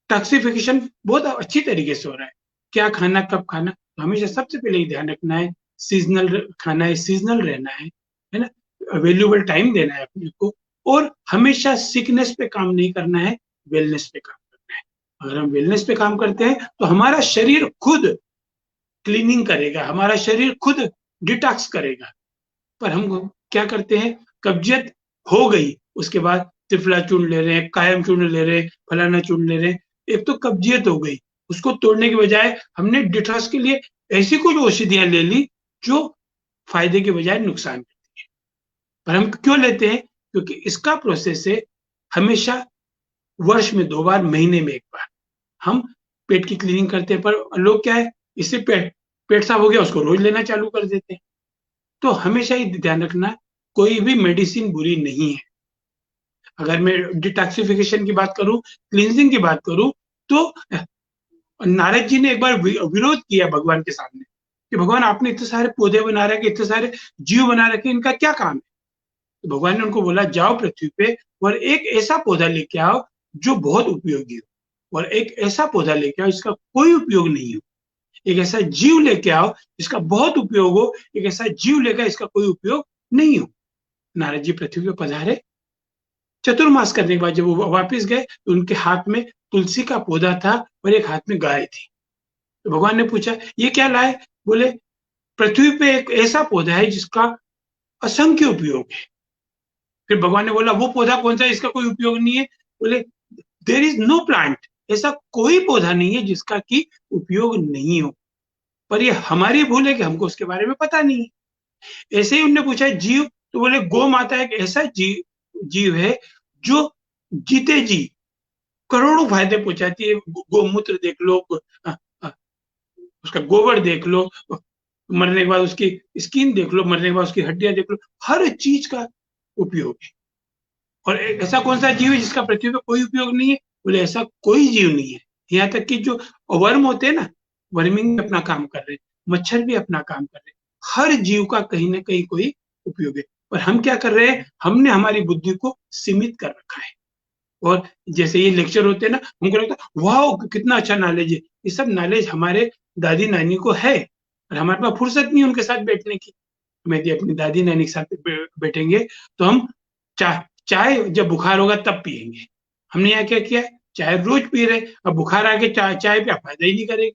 Speaker 3: टॉक्सिफिकेशन बहुत अच्छी तरीके से हो रहा है। क्या खाना, कब खाना, तो हमेशा सबसे पहले ही ध्यान रखना है, सीजनल खाना है, सीजनल रहना है ना, वैल्यूएबल टाइम देना है अपने को, और हमेशा सिकनेस पे काम नहीं करना है, वेलनेस पे काम करना है। अगर हम वेलनेस पे काम करते हैं तो हमारा शरीर खुद क्लीनिंग करेगा, हमारा शरीर खुद डिटॉक्स करेगा। पर हम क्या करते हैं, कब्जियत हो गई उसके बाद त्रिफला चूर्ण ले रहे हैं, कायम चूर्ण ले रहे हैं, फलाना चूर्ण ले रहे हैं। एक तो कब्जियत हो गई, उसको तोड़ने के बजाय हमने डिटॉक्स के लिए ऐसी कुछ औषधियां ले ली जो फायदे के बजाय नुकसान करती है। पर हम क्यों लेते हैं? क्योंकि इसका प्रोसेस है हमेशा वर्ष में 2 बार, महीने में 1 बार हम पेट की क्लीनिंग करते हैं। पर लोग क्या है, इससे पेट साफ हो गया उसको रोज लेना चालू कर देते हैं। तो हमेशा ही ध्यान रखना, कोई भी मेडिसिन बुरी नहीं है। अगर मैं डिटॉक्सिफिकेशन की बात करूं, क्लींजिंग की बात करूं, तो नारद जी ने एक बार विरोध किया भगवान के सामने कि भगवान आपने इतने सारे पौधे बना रखे, इतने सारे जीव बना रखे, इनका क्या काम है? तो भगवान ने उनको बोला, जाओ पृथ्वी पे और एक ऐसा पौधा लेके आओ जो बहुत उपयोगी हो, और एक ऐसा पौधा लेके आओ जिसका कोई उपयोग नहीं हो। एक ऐसा जीव लेके आओ जिसका बहुत उपयोग हो, एक ऐसा जीव लेकर इसका कोई उपयोग नहीं हो। नारद जी पृथ्वी पे पधारे, चतुर्मास करने के बाद जब वो वापिस गए तो उनके हाथ में तुलसी का पौधा था और एक हाथ में गाय थी। तो भगवान ने पूछा ये क्या लाए? बोले पृथ्वी पे एक ऐसा पौधा है जिसका असंख्य उपयोग है। फिर भगवान ने बोला वो पौधा कौन सा है इसका कोई उपयोग नहीं है? बोले देयर इज नो प्लांट, ऐसा कोई पौधा नहीं है जिसका की उपयोग नहीं हो, पर ये हमारी भूल है कि हमको उसके बारे में पता नहीं है। ऐसे ही उनने पूछा जीव, तो बोले गौ माता एक ऐसा जीव है जो जीते जी करोड़ों फायदे पहुंचाती है। गोमूत्र देख लो, उसका गोबर देख लो, मरने के बाद उसकी स्किन देख लो, मरने के बाद उसकी हड्डियां देख लो, हर चीज का उपयोग है। और ऐसा कौन सा जीव है जिसका पृथ्वी पे कोई उपयोग नहीं है? बोले ऐसा कोई जीव नहीं है। यहाँ तक कि जो वर्म होते हैं ना, वर्मिंग अपना काम कर रहे हैं, मच्छर भी अपना काम कर रहे हैं, हर जीव का कहीं ना कहीं कोई उपयोग है। पर हम क्या कर रहे हैं? हमने हमारी बुद्धि को सीमित कर रखा है। और जैसे ये लेक्चर होते हैं ना, हमको लगता है वाह कितना अच्छा नॉलेज है। ये सब नॉलेज हमारे दादी नानी को है, और हमारे पास फुर्सत नहीं उनके साथ बैठने की। हम यदि अपनी दादी नानी के साथ बैठेंगे तो हम चाय जब बुखार होगा तब पियेंगे। हमने यहाँ क्या किया? चाय रोज पी रहे, अब बुखार आके चाय पे फायदा ही नहीं करेगी,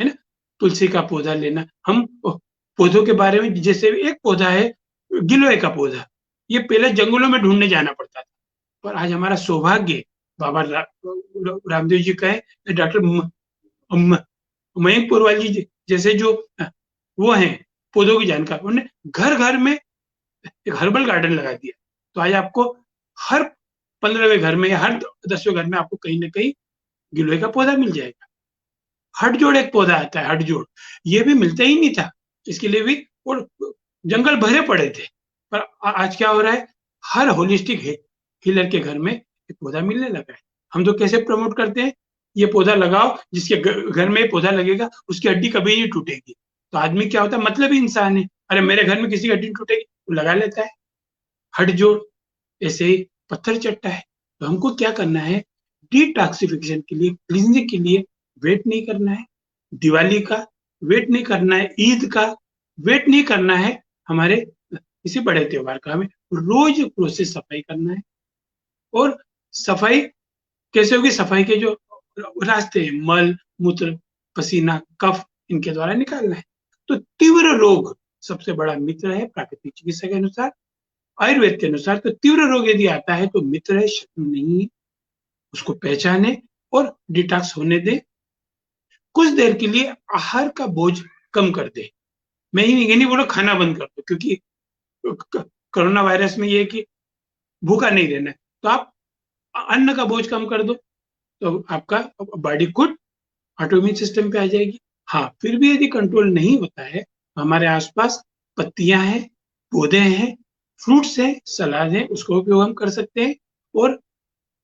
Speaker 3: है ना? तुलसी का पौधा लेना, हम पौधों के बारे में, जैसे एक पौधा है गिलोय का पौधा, ये पहले जंगलों में ढूंढने जाना पड़ता था, पर आज हमारा सौभाग्य बाबा रामदेव जी का है, डॉक्टर मयंक पुरवाल जी जैसे जो वो हैं पौधों की जानकार, उन्होंने घर घर में एक हर्बल गार्डन लगा दिया। तो आज आपको हर 15वें घर में या हर 10वें घर में आपको कहीं ना कहीं गिलोय का पौधा मिल जाएगा। हटजोड़ एक पौधा आता है, हटजोड़, ये भी मिलता ही नहीं था, इसके लिए भी और जंगल भरे पड़े थे। पर आज क्या हो रहा है? हर होलिस्टिक हीलर के घर में एक पौधा मिलने लगा है। हम तो कैसे प्रमोट करते हैं? ये पौधा लगाओ, जिसके घर में ये पौधा लगेगा उसकी हड्डी कभी नहीं टूटेगी। तो आदमी क्या होता है? मतलब ही इंसान है, अरे मेरे घर में किसी की हड्डी टूटेगी, वो लगा लेता है हटजोड़। ऐसे ही पत्थर चट्टा है। तो हमको क्या करना है? डिटॉक्सिफिकेशन के लिए, क्लींजिंग के लिए वेट नहीं करना है, दिवाली का वेट नहीं करना है, ईद का वेट नहीं करना है, हमारे किसी बड़े त्योहार का हमें रोज प्रोसेस सफाई करना है। और सफाई कैसे होगी? सफाई के जो रास्ते हैं, मल मूत्र पसीना कफ, इनके द्वारा निकालना है। तो तीव्र रोग सबसे बड़ा मित्र है प्राकृतिक चिकित्सा के अनुसार, आयुर्वेद के अनुसार। तो तीव्र रोग यदि आता है तो मित्र है, शत्रु नहीं है। उसको पहचाने और डिटॉक्स होने दे। कुछ देर के लिए आहार का बोझ कम कर दे। मैं ये नहीं बोला खाना बंद कर दो, क्योंकि कोरोना वायरस में ये है कि भूखा नहीं रहना है। तो आप अन्न का बोझ कम कर दो, तो आपका बॉडी खुद ऑटोइम्यून सिस्टम पे आ जाएगी। हाँ, फिर भी यदि कंट्रोल नहीं होता है तो हमारे आसपास पत्तियां हैं, पौधे हैं, फ्रूट्स हैं, सलाद है, उसका उपयोग हम कर सकते हैं। और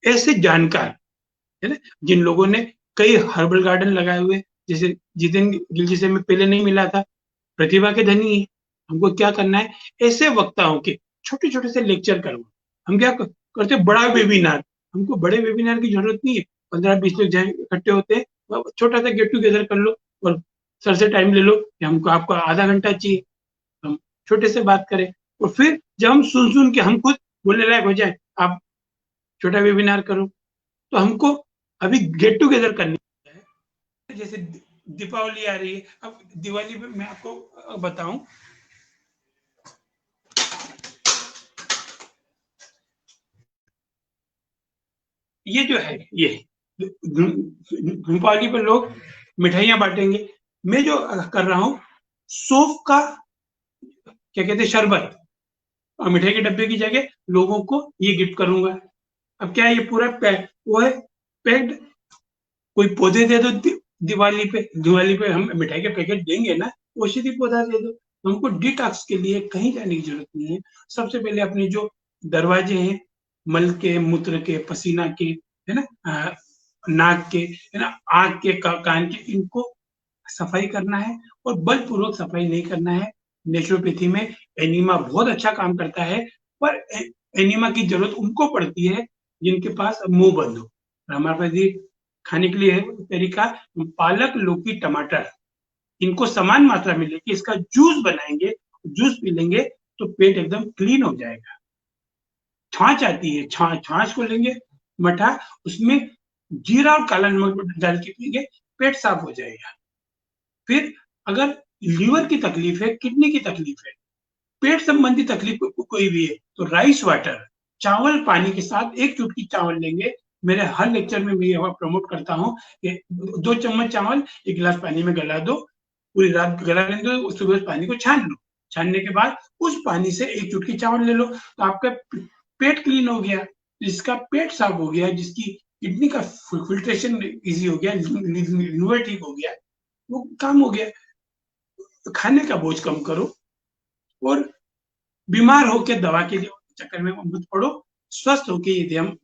Speaker 3: ऐसे जानकार है ना, जिन लोगों ने कई हर्बल गार्डन लगाए हुए, जैसे जितेंद्र गिल जी से मैं पहले नहीं मिला था, प्रतिभा के धनी है। हमको क्या करना है? ऐसे वक्ताओं के छोटे छोटे से लेक्चर करवा। हम क्या करते? बड़ा वेबिनार। हमको बड़े वेबिनार की जरूरत नहीं है। 15-20 लोग जहाँ इकट्ठे होते हैं, छोटा सा गेट टुगेदर कर लो और सर से टाइम ले लो कि हमको आपको आधा घंटा चाहिए, हम छोटे से बात करें। और फिर जब हम सुन के हम खुद बोलने लायक हो जाए, आप छोटा वेबिनार करो। तो हमको अभी गेट टुगेदर करनी है। जैसे दीपावली आ रही है, अब दिवाली पे मैं आपको बताऊं, ये जो है, ये दीपावली पर लोग मिठाइयां बांटेंगे। मैं जो कर रहा हूँ, सौंफ का क्या कहते हैं, शरबत, और मिठाई के डब्बे की जगह लोगों को ये गिफ्ट करूंगा। अब क्या है, ये पूरा वो है पैक्ड। कोई पौधे दे दो दिवाली पे हम मिठाई के पैकेट देंगे ना, औषधि पौधा दे दो। हमको डिटॉक्स के लिए कहीं जाने की जरूरत नहीं है। सबसे पहले अपने जो दरवाजे हैं, मल के, मूत्र के, पसीना के, है ना, नाक के, है ना, आंख के, कान के, इनको सफाई करना है। और बलपूर्वक सफाई नहीं करना है। नेचुरोपैथी में एनिमा बहुत अच्छा काम करता है, पर एनिमा की जरूरत उनको पड़ती है जिनके पास मुंह बंद हो। हमारे पास ये खाने के लिए तरीका, पालक, लौकी, टमाटर, इनको समान मात्रा में लेके इसका जूस बनाएंगे, जूस पी लेंगे तो पेट एकदम क्लीन हो जाएगा। छाछ आती है, छाछ को लेंगे मठा, उसमें जीरा और काला नमक डाल के पीएंगे, पेट साफ हो जाएगा। फिर अगर लीवर की तकलीफ है, किडनी की तकलीफ है, पेट संबंधी तकलीफ कोई भी है, तो राइस वाटर, चावल पानी के साथ 1 चुटकी चावल लेंगे। मेरे हर लेक्चर में मैं यह प्रमोट करता हूँ कि 2 चम्मच चावल 1 गिलास पानी में गला दो, पूरी रात गला रहने दो, सुबह उस पानी को छान लो। छानने के बाद उस पानी से 1 चुटकी चावल ले लो, तो आपका पेट क्लीन हो गया, जिसका पेट साफ हो गया, जिसकी किडनी का फिल्ट्रेशन इजी हो गया, लिवर ठीक हो गया, वो काम हो गया। खाने का बोझ कम करो और बीमार होकर दवा के चक्कर में मत पड़ो। स्वस्थ होकर यदि हम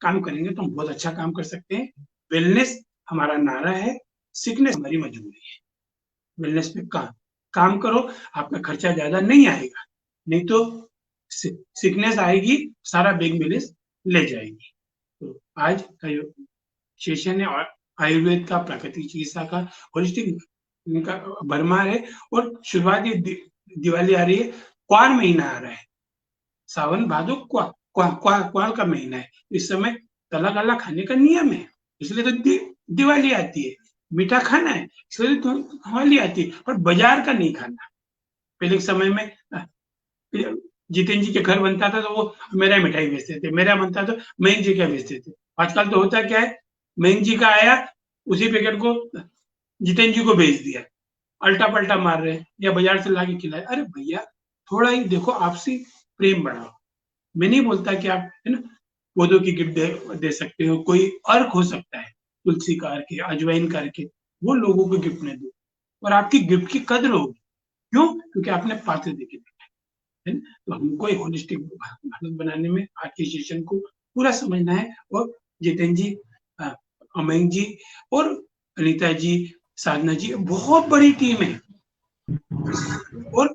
Speaker 3: काम करेंगे तो हम बहुत अच्छा काम कर सकते हैं। वेलनेस हमारा नारा है, सिकनेस हमारी मजबूरी है। वेलनेस पे काम करो, आपका खर्चा ज्यादा नहीं आएगा, नहीं तो सिकनेस आएगी, सारा बैंक बैलेंस ले जाएगी। तो आज का सेशन है आयुर्वेद का, प्राकृतिक चिकित्सा का, होलिस्टिक का भरमार है। और शुरुआती दिवाली आ रही है, क्वार महीना आ रहा है, सावन भादो क्वार का महीना है। इस समय तला गला खाने का नियम है, इसलिए तो दिवाली आती है। मीठा खाना है, इसलिए तो दिवाली आती है, पर बाजार का नहीं खाना। पहले के समय में जितेंद्र जी के घर बनता था तो वो मेरा मिठाई बेचते थे, मेरा बनता तो मयंक जी का बेचते थे। आजकल तो होता क्या है, मयंक जी का आया, उसी पैकेट को जितेंद्र जी को भेज दिया, अल्टा पल्टा मार रहे हैं, या बाजार से लाके खिलाए। अरे भैया, थोड़ा ही देखो, आपसी प्रेम बढ़ाओ। मैं नहीं बोलता कि आप है ना पौधों की गिफ्ट दे सकते हो, कोई अर्क हो सकता है, तुलसी का अर्क, अजवाइन का अर्क, वो लोगों को गिफ्ट में दो, और आपकी गिफ्ट की कदर होगी। क्यों? क्योंकि आपने पात्र देखे है ना। तो हमको एक होलिस्टिक भारत बनाने में आज के सेशन को पूरा समझना है। और जितेंद्र जी, अमयंक जी और अनीता जी, साधना जी, बहुत बड़ी टीम है। और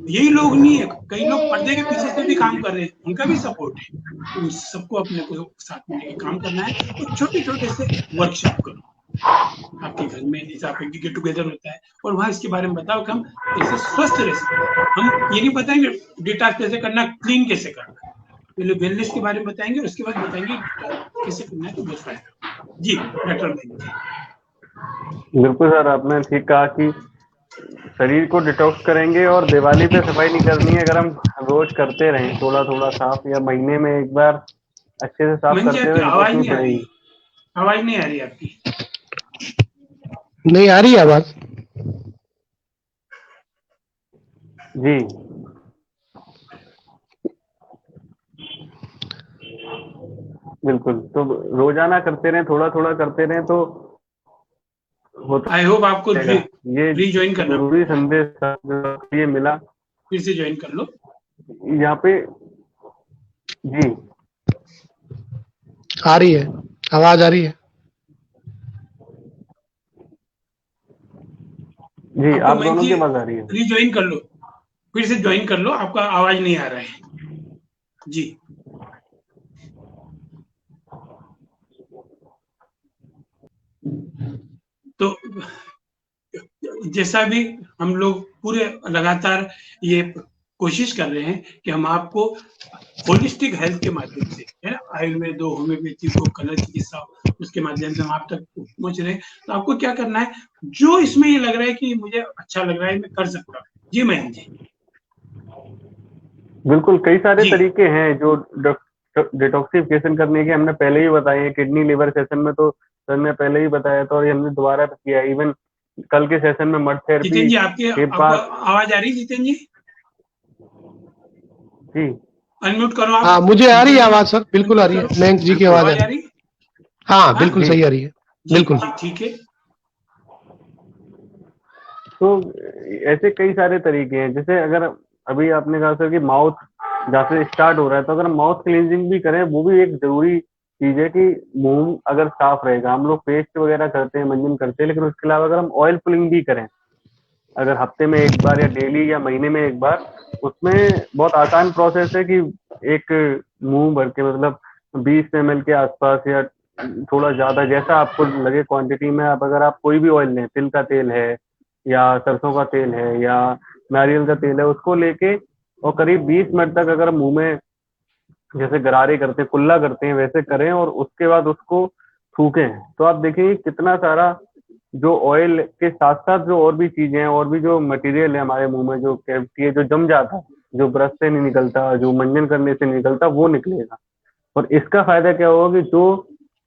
Speaker 3: यही लोग नहीं है, कई लोग पर्दे के पीछे से भी काम कर रहे हैं, उनका भी सपोर्ट है। तो सबको अपने को साथ में लेके काम करना है। तो छोटे छोटे से वर्कशॉप करो आपके घर में, जैसे आपका गेट टुगेदर होता है, और वहां इसके बारे में बताओ कि हम कैसे स्वस्थ रह सकते। हम ये नहीं बताएंगे डिटॉक्स कैसे करना, क्लीन कैसे करना, पहले वेलनेस के बारे में बताएंगे, उसके बाद बताएंगे कैसे करना है। तो बहुत फायदा। जी डॉक्टर
Speaker 1: बिल्कुल सर, आपने ठीक कहा कि शरीर को डिटॉक्स करेंगे, और दिवाली पे सफाई नहीं करनी है। अगर हम रोज करते रहें थोड़ा थोड़ा साफ, या महीने में एक बार अच्छे से साफ करते
Speaker 3: आपकी
Speaker 1: हुए,
Speaker 3: आवाज
Speaker 1: जरूरत नहीं
Speaker 3: नहीं आ रही,
Speaker 1: पड़ेगी।
Speaker 3: आवाज नहीं आ रही आपकी।
Speaker 2: नहीं आ रही आवाज?
Speaker 1: जी बिल्कुल, तो रोजाना करते रहें, थोड़ा थोड़ा करते रहें तो होता
Speaker 3: आई होप आपको
Speaker 1: रहेगा। ये
Speaker 3: रीज्वाइन करना
Speaker 1: जरूरी संदेश ये मिला,
Speaker 3: फिर से ज्वाइन कर लो।
Speaker 1: यहाँ पे। जी
Speaker 2: आ रही है, आवाज आ रही है।
Speaker 1: जी,
Speaker 3: आपको
Speaker 1: आप
Speaker 3: मैं
Speaker 1: दोनों की आवाज आ रही है।
Speaker 3: रीज्वाइन कर लो, फिर से ज्वाइन कर लो, आपका आवाज नहीं आ रहा है। जी तो जैसा भी हम लोग पूरे लगातार ये कोशिश कर रहे हैं कि हम आपको होलिस्टिक हेल्थ के माध्यम से, है ना, आयुर्वेद हो, होम्योपैथी हो, कलर चिकित्सा हो, उसके माध्यम से हम आप तक पहुंच रहे हैं। तो आपको क्या करना है, जो इसमें ये लग रहा है कि मुझे अच्छा लग रहा है, मैं कर सकता हूँ। जी मयंक जी।
Speaker 1: बिल्कुल, कई सारे
Speaker 3: जी
Speaker 1: तरीके हैं जो डिटॉक्सिफिकेशन करने के, हमने पहले ही बताए हैं। किडनी लिवर सेशन में तो सर ने पहले ही बताया था, और ये हमने दोबारा किया। इवन कल के सेशन में मड थेरेपी
Speaker 3: जितेंद्र जी, आपकी
Speaker 1: के
Speaker 3: आपको
Speaker 1: बाद।
Speaker 3: आवाज आ रही है जितेंद्र जी?
Speaker 1: जी
Speaker 3: अनम्यूट करो आप।
Speaker 2: हाँ, मुझे आ रही है आवाज सर, बिल्कुल आ रही है। मयंक जी की आवाज
Speaker 3: आ रही है?
Speaker 2: हाँ, बिल्कुल
Speaker 1: जी
Speaker 2: सही आ रही है, बिल्कुल।
Speaker 3: जी ठीक है।
Speaker 1: तो ऐसे कई सारे तरीके हैं। जैसे अगर अभी आपने कहा सर कि माउथ जहाँ से स्टार्ट हो रहा है, तो अगर माउथ क्लींजिंग भी करें, वो भी एक जरूरी चीज है कि मुंह अगर साफ रहेगा। हम लोग पेस्ट वगैरह करते हैं, मंजन करते हैं, लेकिन उसके अलावा अगर हम ऑयल पुलिंग भी करें, अगर हफ्ते में एक बार या डेली या महीने में एक बार, उसमें बहुत आसान प्रोसेस है कि एक मुंह भर के, मतलब 20 ml के आसपास या थोड़ा ज्यादा, जैसा आपको लगे क्वांटिटी में, आप अगर आप कोई भी ऑयल लें, तिल का तेल है या सरसों का तेल है या नारियल का तेल है, उसको लेके और करीब 20 मिनट तक अगर मुंह में जैसे गरारे करते हैं, कुल्ला करते हैं, वैसे करें, और उसके बाद उसको थूकें, तो आप देखेंगे कितना सारा जो ऑयल के साथ साथ जो और भी चीजें हैं, और भी जो मटेरियल है हमारे मुंह में, जो कैविटी है, जो जम जाता है, जो ब्रश से नहीं निकलता, जो मंजन करने से नहीं निकलता, वो निकलेगा। और इसका फायदा क्या होगा कि जो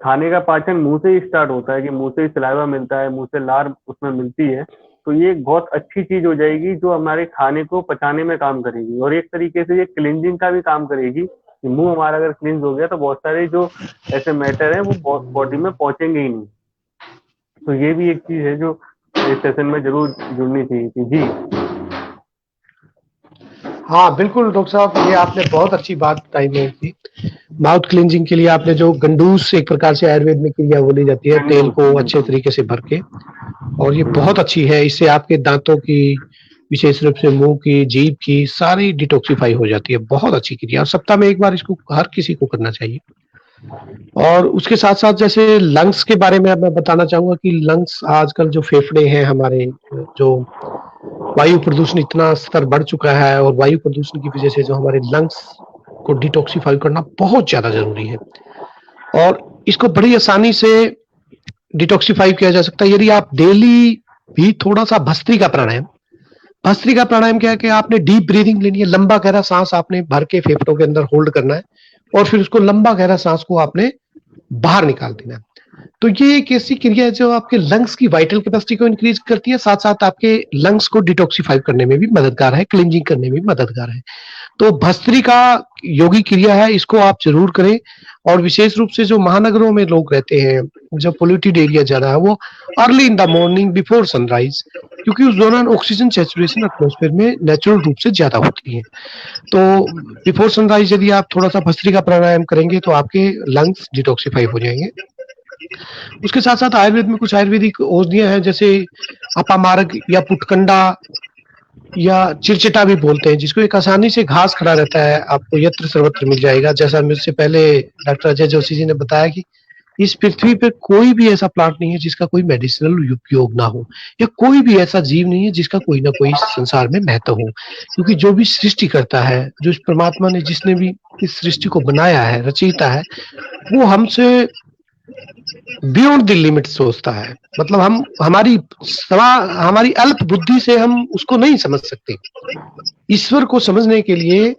Speaker 1: खाने का पाचन मुंह से ही स्टार्ट होता है, कि मुंह से ही सलाइवा मिलता है, मुंह से लार उसमें मिलती है, तो ये एक बहुत अच्छी चीज हो जाएगी जो हमारे खाने को पचाने में काम करेगी। और एक तरीके से ये क्लिनजिंग का भी काम करेगी कि मुंह हमारा अगर क्लींस हो गया तो बहुत सारे जो ऐसे मैटर है वो बॉडी में पहुंचेंगे ही नहीं। तो ये भी एक चीज है जो इस सेशन में जरूर जुड़नी चाहिए थी जी।
Speaker 2: हाँ बिल्कुल डॉक्टर साहब, ये आपने बहुत अच्छी बात बताई मेरे की। माउथ क्लींजिंग के लिए आपने जो गंडूस एक प्रकार से आयुर्वेद में क्रिया बोली जाती है, तेल को अच्छे तरीके से भर के, और ये बहुत अच्छी है। इससे आपके दांतों की, विशेष रूप से मुंह की, जीभ की, सारी डिटॉक्सिफाई हो जाती है। बहुत अच्छी क्रिया, और सप्ताह में एक बार इसको हर किसी को करना चाहिए। और उसके साथ साथ जैसे लंग्स के बारे में मैं बताना चाहूंगा कि लंग्स, आजकल जो फेफड़े हैं हमारे, जो वायु प्रदूषण इतना स्तर बढ़ चुका है, और वायु प्रदूषण की वजह से जो हमारे लंग्स को डिटॉक्सिफाई करना बहुत ज्यादा जरूरी है। और इसको बड़ी आसानी से डिटॉक्सिफाई किया जा सकता है यदि आप डेली भी थोड़ा सा भस्त्रिका प्राणायाम। भस्त्रिका प्राणायाम क्या है कि आपने डीप ब्रीदिंग लेनी है, लंबा गहरा सांस आपने भर के फेफड़ों के अंदर होल्ड करना है, और फिर उसको लंबा गहरा सांस को आपने बाहर निकाल देना है। तो ये एक ऐसी क्रिया है जो आपके लंग्स की वाइटल कैपेसिटी को इंक्रीज करती है, साथ साथ आपके लंग्स को डिटॉक्सिफाई करने में भी मददगार है, क्लींजिंग करने में भी मददगार है। तो भस्त्रिका योगी क्रिया है, इसको आप जरूर करें। और विशेष रूप से जो महानगरों में लोग रहते हैं, जो पोल्यूटेड एरिया ज्यादा है, वो early in the morning before sunrise, क्योंकि उस दौरान ऑक्सीजन सैचुरेशन एटमॉस्फेयर में नेचुरल रूप से ज्यादा होती है। तो बिफोर सनराइज यदि आप थोड़ा सा भस्त्रिका प्राणायाम करेंगे तो आपके लंग्स डिटॉक्सिफाई हो जाएंगे। उसके साथ साथ आयुर्वेद में कुछ आयुर्वेदिक औषधियां हैं, जैसे अपामार्ग या पुटकंडा या चिरचिटा भी बोलते हैं, जिसको एक आसानी से घास खड़ा रहता है, आपको यत्र सर्वत्र मिल जाएगा। जैसा मुझसे पहले डॉक्टर अजय जोशी जी ने बताया कि इस पृथ्वी पर कोई भी ऐसा प्लांट नहीं है जिसका कोई मेडिसिनल उपयोग ना हो, या कोई भी ऐसा जीव नहीं है जिसका कोई ना कोई संसार में महत्व हो। क्योंकि जो भी सृष्टि करता है, जो इस परमात्मा ने, जिसने भी इस सृष्टि को बनाया है, रचयिता है, वो हमसे बियॉन्ड द लिमिट सोचता है। मतलब हम हमारी अल्प बुद्धि से हम उसको नहीं समझ सकते। ईश्वर को समझने के लिए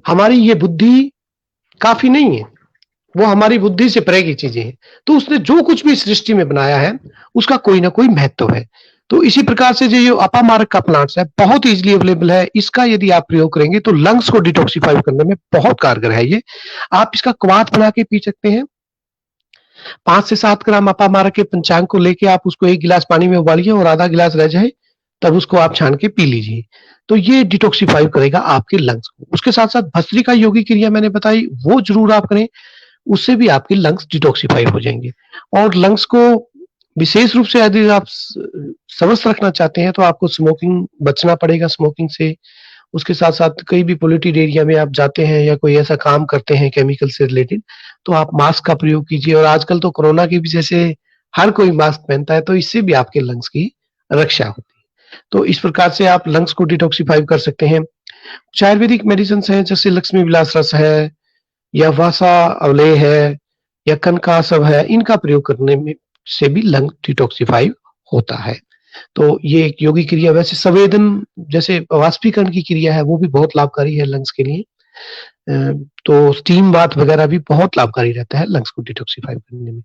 Speaker 2: हमारी ये बुद्धि काफी नहीं है, वो हमारी बुद्धि से परे की चीजें हैं। तो उसने जो कुछ भी सृष्टि में बनाया है उसका कोई ना कोई महत्व है। तो इसी प्रकार से जो अपामार्ग का प्लांट्स है, बहुत इजीली अवेलेबल है। इसका यदि आप प्रयोग करेंगे तो लंग्स को डिटॉक्सिफाई करने में बहुत कारगर है। ये आप इसका क्वाथ बना के पी सकते हैं। 5 से 7 ग्राम अपामार्ग के पंचांग को लेके आप उसको 1 गिलास पानी में उबालिए, और आधा गिलास रह जाए तब उसको आप छान के पी लीजिए। तो ये डिटॉक्सिफाई करेगा आपके लंग्स को। उसके साथ साथ भस्त्रिका योगी क्रिया मैंने बताई, वो जरूर आप करें, उससे भी आपके लंग्स डिटॉक्सिफाई हो जाएंगे। और लंग्स को विशेष रूप से यदि आप स्वस्थ रखना चाहते हैं तो आपको स्मोकिंग बचना पड़ेगा, स्मोकिंग से। उसके साथ साथ कई भी पोल्यूटेड एरिया में आप जाते हैं या कोई ऐसा काम करते हैं केमिकल से रिलेटेड, तो आप मास्क का प्रयोग कीजिए। और आजकल तो कोरोना की वजह से हर कोई मास्क पहनता है, तो इससे भी आपके लंग्स की रक्षा होती है। तो इस प्रकार से आप लंग्स को डिटॉक्सिफाई कर सकते हैं। कुछ आयुर्वेदिक मेडिसिन हैं, जैसे लक्ष्मी विलास रस है, या वासा अवलेह है, या कनकासव है, इनका प्रयोग करने में से भी लंग डिटॉक्सिफाई होता है। तो ये एक योगी क्रिया। वैसे संवेदन, जैसे वाष्पीकरण की क्रिया है, वो भी बहुत लाभकारी है लंग्स के लिए। तो स्टीम बाथ वगैरह भी बहुत लाभकारी रहता है लंग्स को डिटॉक्सिफाई करने में।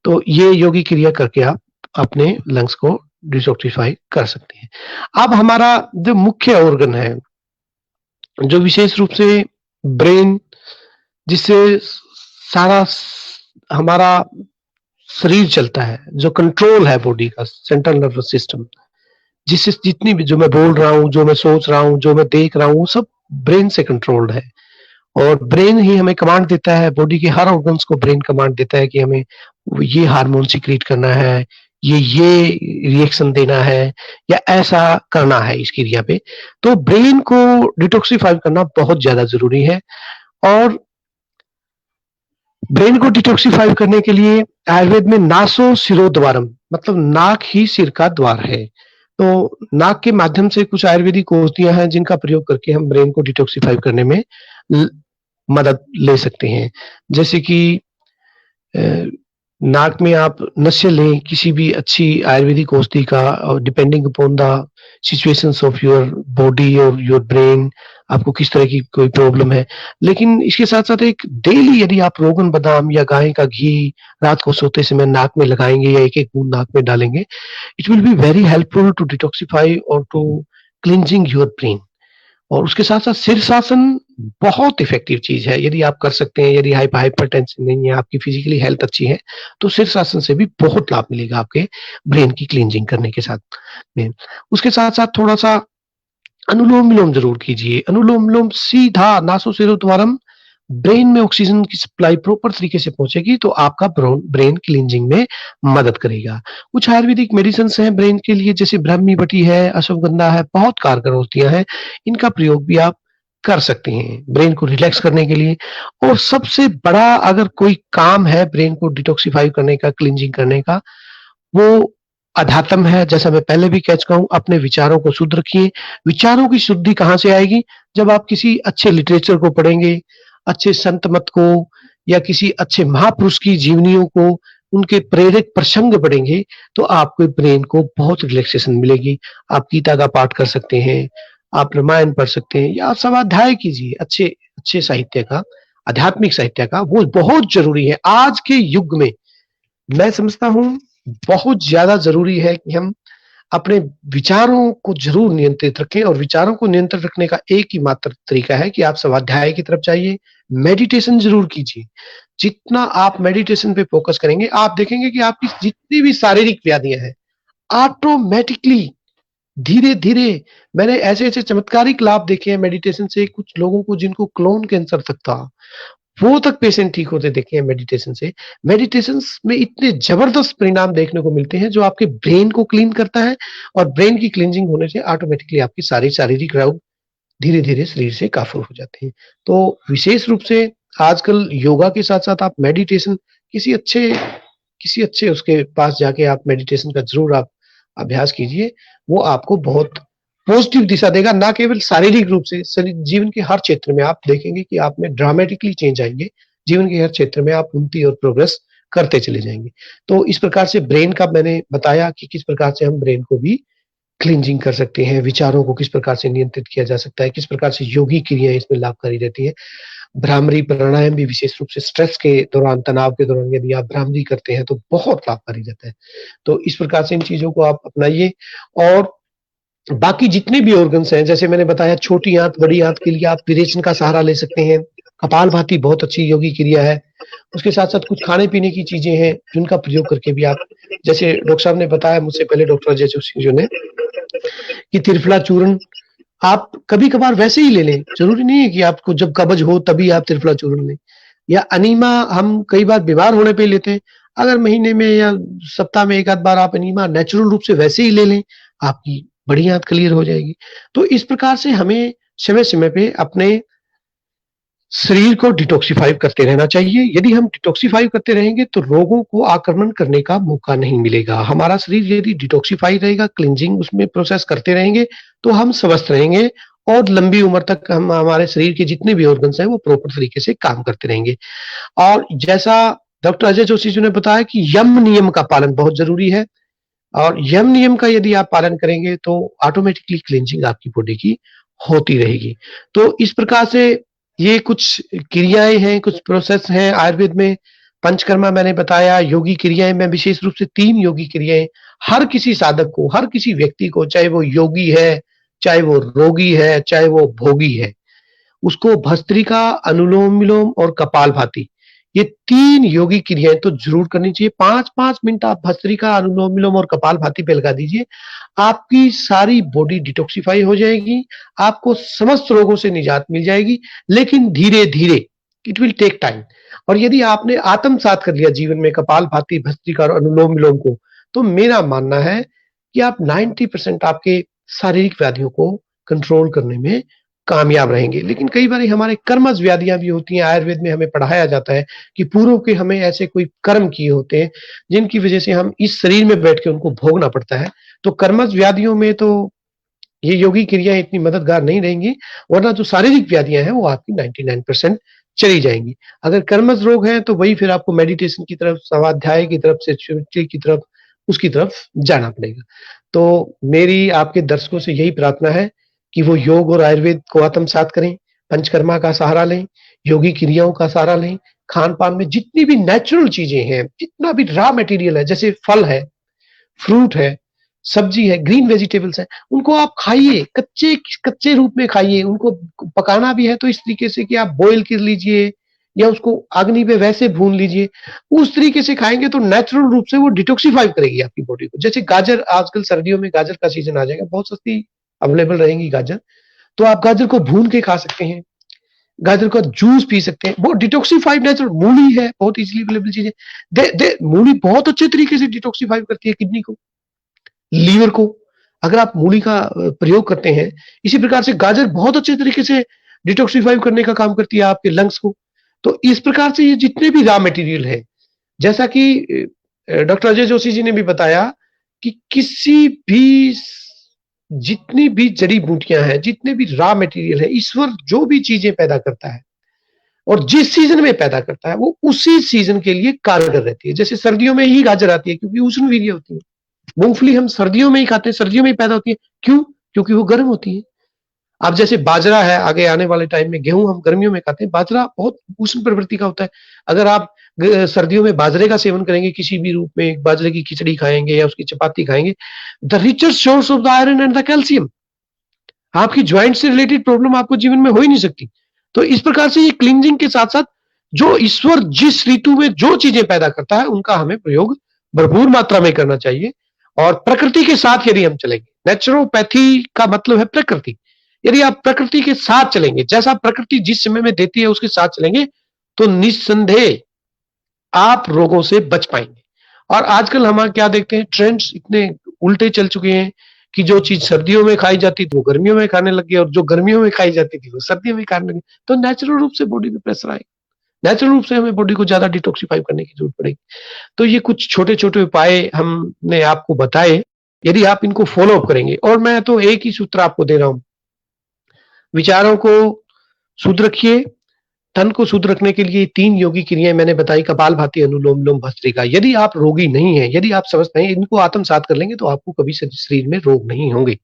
Speaker 2: तो ये योगी क्रिया करके आप अपने लंग्स को डिटॉक्सिफाई कर सकते हैं। अब हमारा जो मुख्य ऑर्गन है, जो विशेष रूप से ब्रेन, जिससे सारा हमारा शरीर चलता है, जो कंट्रोल है बॉडी का, सेंट्रल नर्वस सिस्टम, जिससे जितनी भी, जो मैं बोल रहा हूँ, जो मैं सोच रहा हूँ, जो मैं देख रहा हूँ, सब ब्रेन से कंट्रोल्ड है। और ब्रेन ही हमें कमांड देता है, बॉडी के हर ऑर्गन्स को ब्रेन कमांड देता है कि हमें ये हार्मोन सीक्रेट करना है, ये रिएक्शन देना है, या ऐसा करना है इस क्रिया पे। तो ब्रेन को डिटॉक्सिफाई करना बहुत ज्यादा जरूरी है। और ब्रेन को डिटॉक्सिफाई करने के लिए आयुर्वेद में नासो शिरोद्वारम, मतलब नाक ही सिर का द्वार है। तो नाक के माध्यम से कुछ आयुर्वेदिक औषधियां हैं जिनका प्रयोग करके हम ब्रेन को डिटॉक्सिफाई करने में मदद ले सकते हैं। जैसे कि नाक में आप नशे लें किसी भी अच्छी आयुर्वेदिक औषधि का, और depending upon the situations of your body और योर ब्रेन, आपको किस तरह की कोई प्रॉब्लम है। लेकिन इसके साथ साथ एक डेली यदि आप रोगन बादाम या गाय का घी रात को सोते समय नाक में लगाएंगे या एक एक बूंद नाक में डालेंगे, it will be very helpful to detoxify और टू क्लिंजिंग योर ब्रेन। और उसके साथ साथ शीर्षासन बहुत इफेक्टिव चीज है, यदि आप कर सकते हैं, यदि हाइपरटेंशन नहीं है, आपकी फिजिकली हेल्थ अच्छी है, तो शीर्षासन से भी बहुत लाभ मिलेगा आपके ब्रेन की क्लींजिंग करने के साथ में। उसके साथ साथ थोड़ा सा अनुलोम विलोम जरूर कीजिए। अनुलोम विलोम सीधा नासोसेरोद्वारम ब्रेन में ऑक्सीजन की सप्लाई प्रॉपर तरीके से पहुंचेगी तो आपका ब्रेन क्लींजिंग में मदद करेगा। कुछ आयुर्वेदिक मेडिसिन हैं ब्रेन के लिए, जैसे ब्राह्मी बटी है, अश्वगंधा है, बहुत कारगर होतियां हैं, इनका प्रयोग भी आप कर सकते हैं ब्रेन को रिलैक्स करने के लिए। और सबसे बड़ा अगर कोई काम है ब्रेन को डिटॉक्सिफाई करने का, क्लींजिंग करने का, वो अध्यात्म है। जैसा मैं पहले भी कह चुका हूं, अपने विचारों को शुद्ध रखिए। विचारों की शुद्धि कहां से आएगी? जब आप किसी अच्छे लिटरेचर को पढ़ेंगे, अच्छे संत मत को या किसी अच्छे महापुरुष की जीवनियों को, उनके प्रेरक प्रसंग पढ़ेंगे, तो आपके ब्रेन को बहुत रिलैक्सेशन मिलेगी। आप गीता का पाठ कर सकते हैं, आप रामायण पढ़ सकते हैं, या आप स्वाध्याय कीजिए अच्छे अच्छे साहित्य का, आध्यात्मिक साहित्य का, वो बहुत जरूरी है आज के युग में। मैं समझता हूं बहुत ज्यादा जरूरी है कि हम अपने विचारों को जरूर नियंत्रित रखें, और विचारों को नियंत्रित रखने का एक ही मात्र तरीका है कि आप स्वाध्याय की तरफ जाइए, मेडिटेशन जरूर कीजिए। जितना आप मेडिटेशन पे फोकस करेंगे, आप देखेंगे कि आपकी जितनी भी शारीरिक व्याधियां हैं ऑटोमेटिकली धीरे धीरे, मैंने ऐसे ऐसे चमत्कारिक लाभ देखे हैं मेडिटेशन से। कुछ लोगों को जिनको क्लोन कैंसर तक था, वो तक पेशेंट ठीक होते देखे हैं मेडिटेशन से। मेडिटेशन में इतने जबरदस्त परिणाम देखने को मिलते हैं जो आपके ब्रेन को क्लीन करता है, और ब्रेन की क्लींजिंग होने से ऑटोमेटिकली आपकी सारी शारीरिक रोग धीरे धीरे शरीर से काफूर हो जाते हैं। तो विशेष रूप से आजकल योगा के साथ साथ आप मेडिटेशन किसी अच्छे उसके पास जाके आप मेडिटेशन का जरूर आप अभ्यास कीजिए। वो आपको बहुत पॉजिटिव दिशा देगा, ना केवल शारीरिक रूप से, जीवन के हर क्षेत्र में आप देखेंगे कि आप में ड्रामेटिकली चेंज आएंगे। जीवन के हर क्षेत्र में आप उन्नति और प्रोग्रेस करते चले जाएंगे। तो इस प्रकार से ब्रेन का मैंने बताया कि किस प्रकार से हम ब्रेन को भी क्लींजिंग कर सकते हैं, विचारों को किस प्रकार से नियंत्रित किया जा सकता है, किस प्रकार से योगी क्रियाएं इसमें लाभकारी रहती है। भ्रामरी प्राणायाम भी विशेष रूप से स्ट्रेस के दौरान, तनाव के दौरान यदि आप भ्रामरी करते हैं तो बहुत लाभकारी रहता है। तो इस प्रकार से इन चीजों को आप अपनाइए। और बाकी जितने भी ऑर्गन्स हैं, जैसे मैंने बताया, छोटी आंत बड़ी आंत के लिए आप विरेचन का सहारा ले सकते हैं। कपालभाति बहुत अच्छी योगी क्रिया है। उसके साथ साथ कुछ खाने पीने की चीजें हैं जिनका प्रयोग करके भी आप, जैसे डॉक्टर साहब ने बताया मुझसे पहले, डॉक्टर अजय जोशी जी ने, कि त्रिफला चूर्ण आप कभी कभार वैसे ही ले लें, जरूरी नहीं है कि आपको जब कब्ज हो तभी आप त्रिफला चूर्ण लें। या अनीमा हम कई बार बीमार होने पे लेते हैं, अगर महीने में या सप्ताह में एक आध बार आप अनीमा नेचुरल रूप से वैसे ही ले लें, आपकी बड़ी आंत क्लियर हो जाएगी। तो इस प्रकार से हमें समय समय पे अपने शरीर को डिटॉक्सिफाई करते रहना चाहिए। यदि हम डिटॉक्सिफाई करते रहेंगे तो रोगों को आक्रमण करने का मौका नहीं मिलेगा। हमारा शरीर यदि डिटॉक्सिफाई रहेगा, क्लींजिंग उसमें प्रोसेस करते रहेंगे, तो हम स्वस्थ रहेंगे और लंबी उम्र तक हम, हमारे शरीर के जितने भी ऑर्गन्स हैं वो प्रॉपर तरीके से काम करते रहेंगे। और जैसा डॉक्टर अजय जोशी जी ने बताया कि यम नियम का पालन बहुत जरूरी है, और यम नियम का यदि आप पालन करेंगे तो ऑटोमेटिकली क्लींजिंग आपकी बॉडी की होती रहेगी। तो इस प्रकार से ये कुछ क्रियाएं हैं, कुछ प्रोसेस हैं आयुर्वेद में। पंचकर्मा मैंने बताया, योगी क्रियाएं में विशेष रूप से 3 योगी क्रियाएं हर किसी साधक को, हर किसी व्यक्ति को, चाहे वो योगी है, चाहे वो रोगी है, चाहे वो भोगी है, उसको भस्त्रिका, अनुलोम विलोम और कपालभाति, ये 3 योगी क्रियाएं तो जरूर करनी चाहिए। 5-5 मिनट आप भस्त्रिका, अनुलोम विलोम और कपालभाति पे लगा दीजिए, आपकी सारी बॉडी डिटॉक्सिफाई हो जाएगी, आपको समस्त रोगों से निजात मिल जाएगी। लेकिन धीरे धीरे, इट विल टेक टाइम। और यदि आपने आत्मसात कर लिया जीवन में कपालभाति, भस्त्रिका और अनुलोम विलोम को, तो मेरा मानना है कि आप 90% आपके शारीरिक व्याधियों को कंट्रोल करने में कामयाब रहेंगे। लेकिन कई बार हमारे कर्मज व्याधियां भी होती हैं। आयुर्वेद में हमें पढ़ाया जाता है कि पूर्व के हमें ऐसे कोई कर्म किए होते हैं जिनकी वजह से हम इस शरीर में बैठ के उनको भोगना पड़ता है। तो कर्मज व्याधियों में तो ये योगी क्रियाएं इतनी मददगार नहीं रहेंगी, वरना जो शारीरिक व्याधियां हैं वो आपकी 99% चली जाएंगी। अगर कर्मज रोग है तो वही फिर आपको मेडिटेशन की तरफ, स्वाध्याय की तरफ, स्पिरिचुअलिटी की तरफ, उसकी तरफ जाना पड़ेगा। तो मेरी आपके दर्शकों से यही प्रार्थना है कि वो योग और आयुर्वेद को आत्मसात करें, पंचकर्मा का सहारा लें, योगी क्रियाओं का सहारा लें, खान पान में जितनी भी नेचुरल चीजें हैं, जितना भी रॉ मटेरियल है, जैसे फल है, फ्रूट है, सब्जी है, ग्रीन वेजिटेबल्स है, उनको आप खाइए, कच्चे कच्चे रूप में खाइए। उनको पकाना भी है तो इस तरीके से कि आप बॉईल कर लीजिए या उसको अग्नि पे वैसे भून लीजिए, उस तरीके से खाएंगे तो नेचुरल रूप से वो डिटॉक्सिफाई करेगी आपकी बॉडी को। जैसे गाजर, आजकल सर्दियों में गाजर का सीजन आ जाएगा, बहुत सस्ती अवेलेबल रहेंगी गाजर, तो आप गाजर को भून के खा सकते हैं, गाजर का जूस पी सकते हैं, वो डिटॉक्सिफाइड नेचुरल। मूली है, बहुत इजीली अवेलेबल चीज है, मूली बहुत अच्छे तरीके से डिटॉक्सिफाई करती है किडनी को, लीवर को, अगर आप मूली का प्रयोग करते हैं। इसी प्रकार से गाजर बहुत अच्छे तरीके से डिटॉक्सिफाई करने का काम करती है आपके लंग्स को। तो इस प्रकार से ये जितने भी रॉ मटेरियल है, जैसा कि डॉक्टर अजय जोशी जी ने भी बताया कि किसी भी, जितनी भी जड़ी बूटियां हैं, जितने भी रॉ मटेरियल है, ईश्वर जो भी चीजें पैदा करता है और जिस सीजन में पैदा करता है वो उसी सीजन के लिए कारगर रहती है। जैसे सर्दियों में ही गाजर आती है क्योंकि उष्ण वीर्य होती है, मूंगफली हम सर्दियों में ही खाते हैं, सर्दियों में ही पैदा होती है, क्यों? क्योंकि वो गर्म होती है। अब जैसे बाजरा है, आगे आने वाले टाइम में गेहूं हम गर्मियों में खाते हैं, बाजरा बहुत उष्ण प्रवृत्ति का होता है। अगर आप सर्दियों में बाजरे का सेवन करेंगे किसी भी रूप में, बाजरे की खिचड़ी खाएंगे या उसकी चपाती खाएंगे, the richest source of the iron and the calcium, आपकी ज्वाइंट से रिलेटेड प्रॉब्लम आपको जीवन में हो ही नहीं सकती। तो इस प्रकार से ये क्लींजिंग के साथ साथ जो ईश्वर जिस ऋतु में जो चीजें पैदा करता है उनका हमें प्रयोग भरपूर मात्रा में करना चाहिए। और प्रकृति के साथ यदि हम चलेंगे, नेचुरोपैथी का मतलब है प्रकृति, यदि आप प्रकृति के साथ चलेंगे, जैसा प्रकृति जिस समय में देती है उसके साथ चलेंगे, तो निस्संदेह आप रोगों से बच पाएंगे। और आजकल हम क्या देखते हैं, ट्रेंड्स इतने उल्टे चल चुके हैं कि जो चीज सर्दियों में खाई जाती थी वो गर्मियों में खाने लग गई, और जो गर्मियों में खाई जाती थी वो सर्दियों में खाने लगी। तो नेचुरल रूप से बॉडी पे प्रेशर आएगा, नेचुरल रूप से हमें बॉडी को ज्यादा डिटॉक्सिफाई करने की जरूरत पड़ेगी। तो ये कुछ छोटे छोटे उपाय हमने आपको बताए, यदि आप इनको फॉलो अप करेंगे, और मैं तो एक ही सूत्र आपको दे रहा हूं, विचारों को शुद्ध रखिए, तन को शुद्ध रखने के लिए 3 योगी क्रियाएं मैंने बताई, कपालभाति, अनुलोम विलोम, भस्त्रिका। यदि आप रोगी नहीं है, यदि आप समझते हैं इनको आत्मसात कर लेंगे तो आपको कभी शरीर में रोग नहीं होंगे,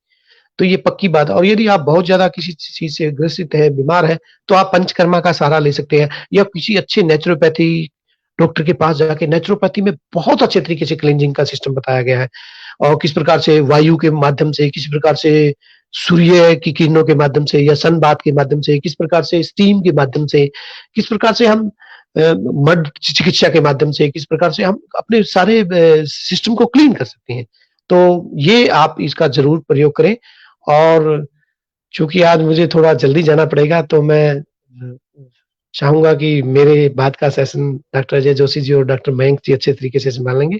Speaker 2: तो ये पक्की बात है। और यदि आप बहुत ज्यादा किसी चीज से ग्रसित है, बीमार है, तो आप पंचकर्मा का सहारा ले सकते हैं या किसी अच्छे नेचुरोपैथी डॉक्टर के पास जाके, नेचुरोपैथी में बहुत अच्छे तरीके से क्लींजिंग का सिस्टम बताया गया है, और किस प्रकार से वायु के माध्यम से, किस प्रकार से सूर्य की किरणों के माध्यम से या सन बाथ के माध्यम से, किस प्रकार से स्टीम के माध्यम से, किस प्रकार से हम मड चिकित्सा के माध्यम से, किस प्रकार से हम अपने सारे सिस्टम को क्लीन कर सकते हैं। तो ये आप इसका जरूर प्रयोग करें। और चूंकि आज मुझे थोड़ा जल्दी जाना पड़ेगा, तो मैं चाहूंगा कि मेरे बाद का सेशन डॉक्टर अजय जोशी जी और डॉक्टर मयंक जी अच्छे तरीके से संभाल लेंगे।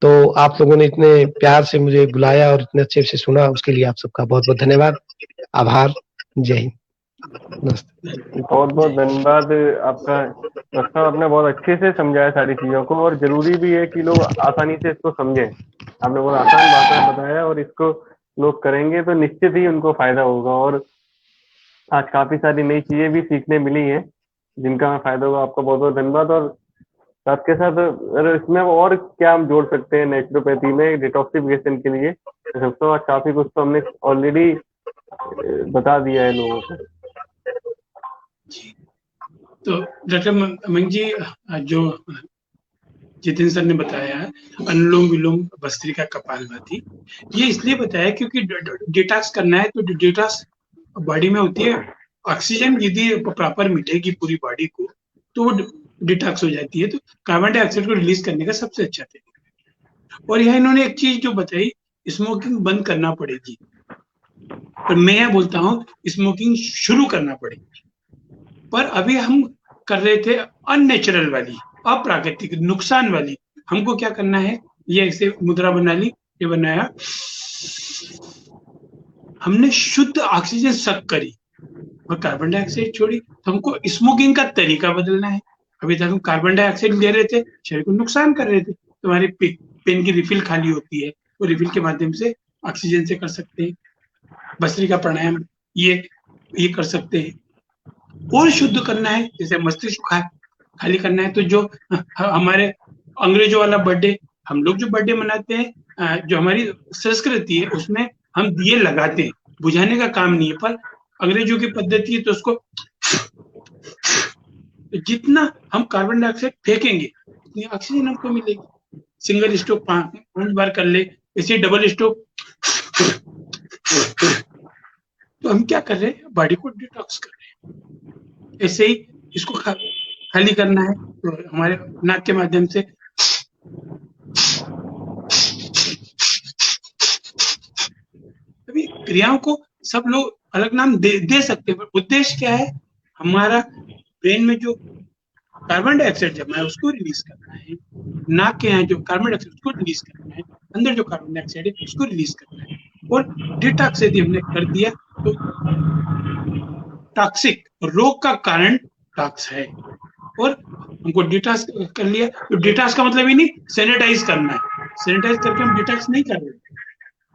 Speaker 2: तो आप लोगों ने इतने प्यार से मुझे बुलाया और इतने अच्छे से सुना, उसके लिए आप सबका बहुत बहुत धन्यवाद, आभार, जय हिंद, नमस्ते।
Speaker 1: बहुत बहुत धन्यवाद आपका। डॉक्टर साहब आपने बहुत अच्छे से समझाया सारी चीज़ों को, और जरूरी भी है कि लोग आसानी से इसको समझें। आपने बहुत आसान भाषा में बताया, और इसको लोग करेंगे तो निश्चित ही उनको फायदा होगा। और आज काफी सारी नई चीजें भी सीखने मिली हैं जिनका हमें फायदा होगा। आपका बहुत बहुत धन्यवाद। और साथ के साथ इसमें और क्या हम जोड़ सकते हैं नेचुरोपैथी में डिटॉक्सिफिकेशन के लिए? तो आज काफी कुछ तो हमने ऑलरेडी बता दिया है लोगों को।
Speaker 3: तो डॉक्टर मयंक जी, जो जितेंद्र सर ने बताया है अनुलोम विलोम, भस्त्रिका, कपालभाति, ये इसलिए बताया क्योंकि डिटॉक्स करना है, तो डिटॉक्स बॉडी में होती है। ऑक्सीजन यदि प्रॉपर मिलेगी पूरी बॉडी को तो वो डिटॉक्स हो जाती है, तो कार्बन डाइऑक्साइड को रिलीज करने का सबसे अच्छा तरीका। और यह इन्होंने एक चीज जो बताई, स्मोकिंग बंद करना पड़ेगी, पर मैं यह बोलता हूँ स्मोकिंग शुरू करना पड़ेगी। पर अभी हम कर रहे थे अननेचुरल वाली, अप्राकृतिक, नुकसान वाली। हमको क्या करना है, ये ऐसे मुद्रा बना ली, ये बनाया, हमने शुद्ध ऑक्सीजन सक करी और कार्बन डाइऑक्साइड छोड़ी। तो हमको स्मोकिंग का तरीका बदलना है। अभी तक हम कार्बन डाइऑक्साइड ले रहे थे, शरीर को नुकसान कर रहे थे। तो हमारे पेन की रिफिल खाली होती है, तो रिफिल के माध्यम से ऑक्सीजन से कर सकते हैं। भस्त्रिका प्राणायाम ये कर सकते हैं। और शुद्ध करना है, जैसे मस्तिष्क खाली करना है, तो जो हमारे अंग्रेजों वाला बर्थडे, हम लोग जो बर्थडे मनाते हैं, जो हमारी संस्कृति है उसमें हम दिए लगाते हैं, बुझाने का काम नहीं है, पर अंग्रेजों की पद्धति है तो उसको जितना हम कार्बन डाइऑक्साइड फेंकेंगे उतनी ऑक्सीजन हमको मिलेगी। सिंगल स्ट्रोक 5 बार कर ले, इसी डबल स्ट्रोक, तो हम क्या कर रहे हैं, बॉडी को डिटॉक्स कर रहे हैं। ऐसे ही इसको खाली करना है, तो हमारे नाक के माध्यम से अभी क्रियाओं को सब लोग अलग नाम दे सकते हैं, पर उद्देश्य क्या है, हमारा ब्रेन में जो कार्बन डाइऑक्साइड जमा है उसको रिलीज करना है, नाक के यहाँ जो कार्बन डाइऑक्साइड उसको रिलीज करना है, अंदर जो कार्बन डाइऑक्साइड है उसको रिलीज करना है। और डिटॉक्स यदि हमने कर दिया तो टॉक्सिक रोग का कारण टॉक्स है, और हमको डिटॉक्स कर लिया, तो डिटॉक्स का मतलब ही नहीं सैनिटाइज करना है, सैनिटाइज करके हम डिटॉक्स नहीं कर रहे,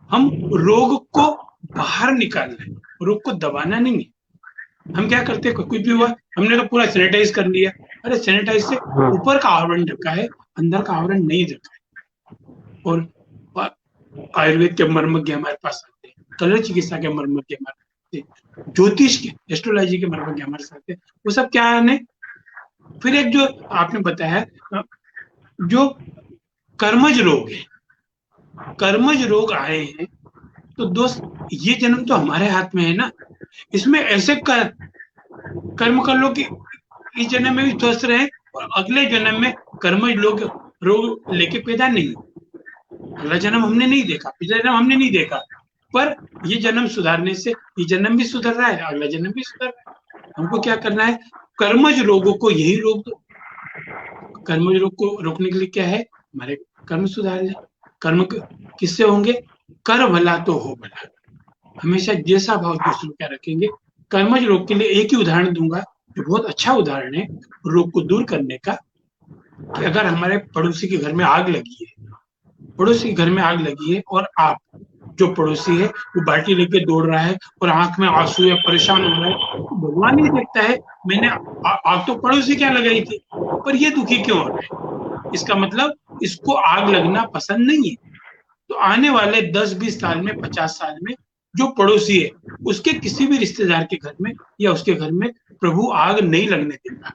Speaker 3: हम रोग को बाहर निकालना है, रोग को दबाना नहीं है। हम क्या करते हैं, कुछ भी हुआ हमने तो पूरा सैनिटाइज कर लिया, अरे सैनिटाइज से ऊपर का आवरण ढका है, अंदर का आवरण नहीं ढका है। और आयुर्वेद के मर्मज्ञ हमारे पास आते हैं, कलर चिकित्सा के मर्मज्ञ हमारे, ज्योतिष के, एस्ट्रोलॉजी के मर्मज्ञ हमारे साथ हैं, वो सब क्या है। फिर एक जो आपने बताया जो कर्मज रोग है, कर्मज रोग आए हैं, तो दोस्त ये जन्म तो हमारे हाथ में है ना, इसमें ऐसे कर्म कर लो कि इस जन्म में भी स्वस्थ रहे और अगले जन्म में कर्मज रोग लेके पैदा नहीं। अगला जन्म हमने नहीं देखा, पिछला जन्म हमने नहीं देखा, पर ये जन्म सुधारने से ये जन्म भी सुधर रहा है, अगला जन्म भी सुधर रहा है। हमको क्या करना है, कर्मज रोगों को यही रोक दो। कर्मज रोग को रोकने के लिए क्या है, हमारे कर्म सुधार ले। कर्म किससे होंगे, कर भला तो हो भला, हमेशा जैसा भाव दूसरों का रखेंगे। कर्मज रोग के लिए एक ही उदाहरण दूंगा जो बहुत अच्छा उदाहरण है रोग को दूर करने का, कि अगर हमारे पड़ोसी के घर में आग लगी है, पड़ोसी के घर में आग लगी है और आप जो पड़ोसी है वो बाल्टी लेके दौड़ रहा है और आंख में आंसू है, परेशान हो रहा है, तो भगवान ही देखता है मैंने आग तो पड़ोसी क्या लगाई थी, पर ये दुखी क्यों हो रहा है, इसका मतलब इसको आग लगना पसंद नहीं है। तो आने वाले 10-20 साल में, 50 साल में जो पड़ोसी है उसके किसी भी रिश्तेदार के घर में या उसके घर में प्रभु आग नहीं लगने देगा।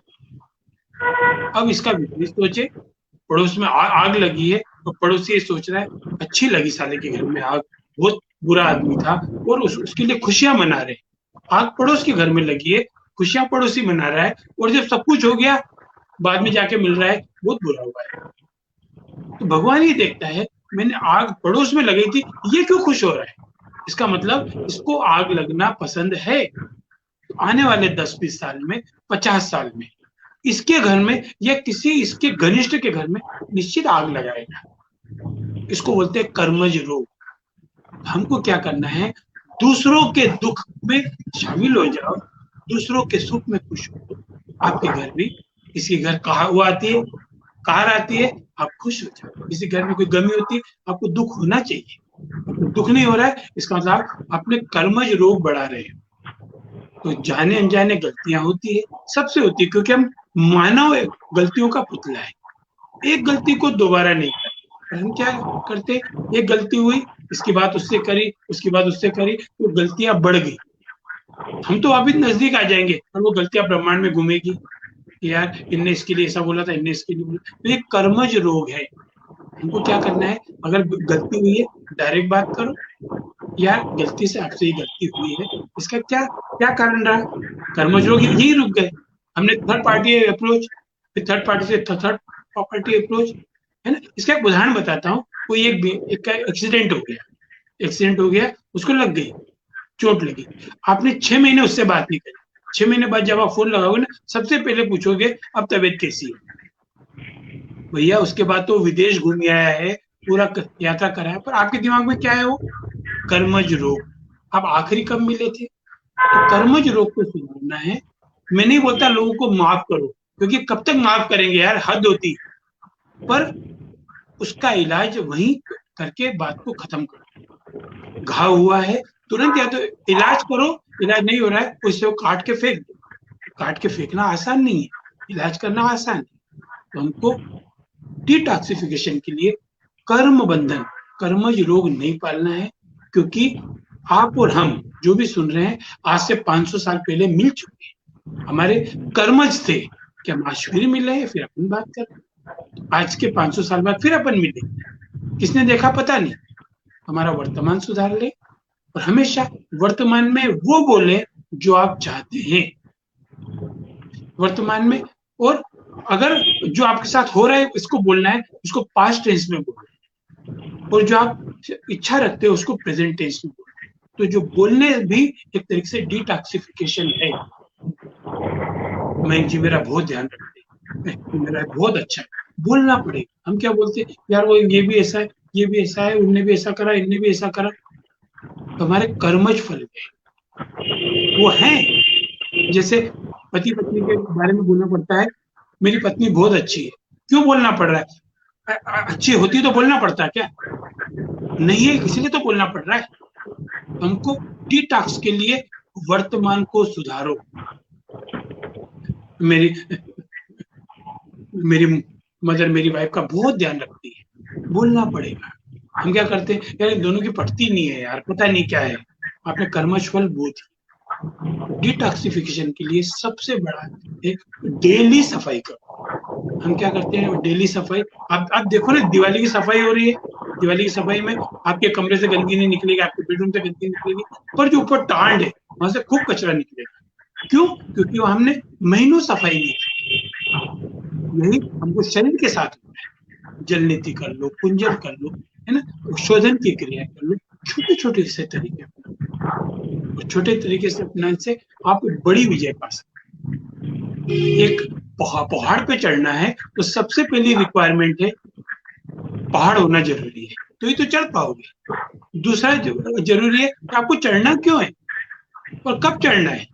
Speaker 3: अब इसका विपरीत सोचे, पड़ोस में आग लगी है तो पड़ोसी ये सोच रहा है अच्छी लगी साले के घर में आग, बहुत बुरा आदमी था, और उसके लिए खुशियां मना रहे। आग पड़ोस के घर में लगी है, खुशियां पड़ोसी मना रहा है, और जब सब कुछ हो गया बाद में जाके मिल रहा है बहुत बुरा हुआ है। तो भगवान ही देखता है मैंने आग पड़ोस में लगाई थी, ये क्यों खुश हो रहा है, इसका मतलब इसको आग लगना पसंद है। तो आने वाले 10-20 साल में, 50 साल में इसके घर में या किसी इसके घनिष्ठ के घर में निश्चित आग लगाएगा। इसको बोलते हैं कर्मज रोग। हमको क्या करना है, दूसरों के दुख में शामिल हो जाओ, दूसरों के सुख में खुश हो। आपके घर भी, किसी घर कार आती है आप खुश हो जाओ, किसी घर में कोई गमी होती है आपको दुख होना चाहिए, आपको दुख नहीं हो रहा है इसका मतलब अपने कर्मज रोग बढ़ा रहे हैं। तो जाने अनजाने गलतियां होती है, सबसे होती है, क्योंकि हम मानव गलतियों का पुतला है, एक गलती को दोबारा नहीं करते। हम क्या करते, एक गलती हुई, इसकी बात उससे करी, उसकी बात उससे करी, तो गलतियां बढ़ गई, हम तो वापिस नजदीक आ जाएंगे और वो गलतियां ब्रह्मांड में घूमेगी, यार इनने इसके लिए ऐसा बोला था, इनने इसके लिए बोला। तो ये कर्मज रोग है। हमको क्या करना है, अगर गलती हुई है डायरेक्ट बात करो, यार गलती से आपसे ये गलती हुई है, इसका क्या क्या कारण रहा, कर्मज रोग यही रुक गए। हमने थर्ड पार्टी अप्रोच, फिर थर्ड पार्टी से थर्ड पार्टी अप्रोच, है ना। इसका एक उदाहरण बताता हूँ, कोई एक एक्सीडेंट हो गया, उसको लग गई चोट लगी, आपने 6 महीने उससे बात नहीं करी, 6 महीने बाद जब आप फोन लगाओगे ना, सबसे पहले पूछोगे अब तबीयत कैसी है। भैया उसके बाद तो विदेश घूम आया है, पूरा यात्रा कराया, पर आपके दिमाग में क्या है, वो कर्मज रोग। आप आखिरी कब मिले थे, तो कर्मज रोग को सुधारना है। मैं नहीं बोलता लोगों को माफ करो, क्योंकि कब तक माफ करेंगे यार, हद होती, पर उसका इलाज वहीं करके बात को खत्म करो। घाव हुआ है तुरंत या तो इलाज करो, इलाज नहीं हो रहा है उससे काट के फेंक दो, काट के फेंकना आसान नहीं है, इलाज करना आसान है। तो हमको डिटॉक्सिफिकेशन के लिए कर्म बंधन, कर्मज रोग नहीं पालना है, क्योंकि आप और हम जो भी सुन रहे हैं आज से 500 साल पहले मिल चुके हैं, हमारे कर्मज थे कि हम आज फिर मिले हैं, फिर अपन बात कर, आज के 500 साल बाद फिर अपन मिले, किसने देखा पता नहीं। हमारा वर्तमान सुधार ले और हमेशा वर्तमान में वो बोले जो आप चाहते हैं वर्तमान में, और अगर जो आपके साथ हो रहा है इसको बोलना है, उसको पास्ट टेंस में बोलना है, और जो आप इच्छा रखते हो उसको प्रेजेंट टेंस में बोलना है। तो जो बोलने भी एक तरीके से डिटॉक्सिफिकेशन है। मैं जी मेरा बहुत ध्यान रखते हैं, मेरा बहुत अच्छा है, बोलना पड़ेगा। हम क्या बोलते हैं, यार वो ये भी ऐसा है, ये भी ऐसा है, उनने भी ऐसा करा, इनने भी ऐसा करा, तो हमारे कर्मज फल गए वो हैं। जैसे पति पत्नी के बारे में बोलना पड़ता है, मेरी पत्नी बहुत अच्छी है, क्यों बोलना पड़ रहा है? अच्छी होती तो बोलना पड़ता है क्या? नहीं है, इसलिए तो बोलना पड़ रहा है। हमको डिटॉक्स के लिए वर्तमान को सुधारो। मेरी मदर मेरी वाइफ का बहुत ध्यान रखती है, बोलना पड़ेगा। हम क्या करते हैं, यार दोनों की पटती नहीं है यार, पता नहीं क्या है, आपने कर्मश फल बो दी। डिटॉक्सिफिकेशन के लिए सबसे बड़ा एक डेली सफाई करो। हम क्या करते हैं, डेली सफाई। आप देखो ना, दिवाली की सफाई हो रही है, दिवाली की सफाई में आपके कमरे से गंदगी नहीं निकलेगी, आपके बेडरूम से गंदगी निकलेगी, पर जो ऊपर टांड है वहां से खूब कचरा निकलेगा। क्यों? क्योंकि वो हमने महीनों सफाई नहीं की। यही हमको शरीर के साथ होता है। जल नीति कर लो, कुंजन कर लो, है ना, शोधन की क्रिया कर लो, छोटे छोटे से तरीके, और छोटे तरीके से अपनाने से आप बड़ी विजय पा सकते। एक पहाड़ पे चढ़ना है तो सबसे पहली रिक्वायरमेंट है पहाड़ होना जरूरी है, तो ये तो चढ़ पाओगे। दूसरा जरूरी है कि आपको चढ़ना क्यों है और कब चढ़ना है।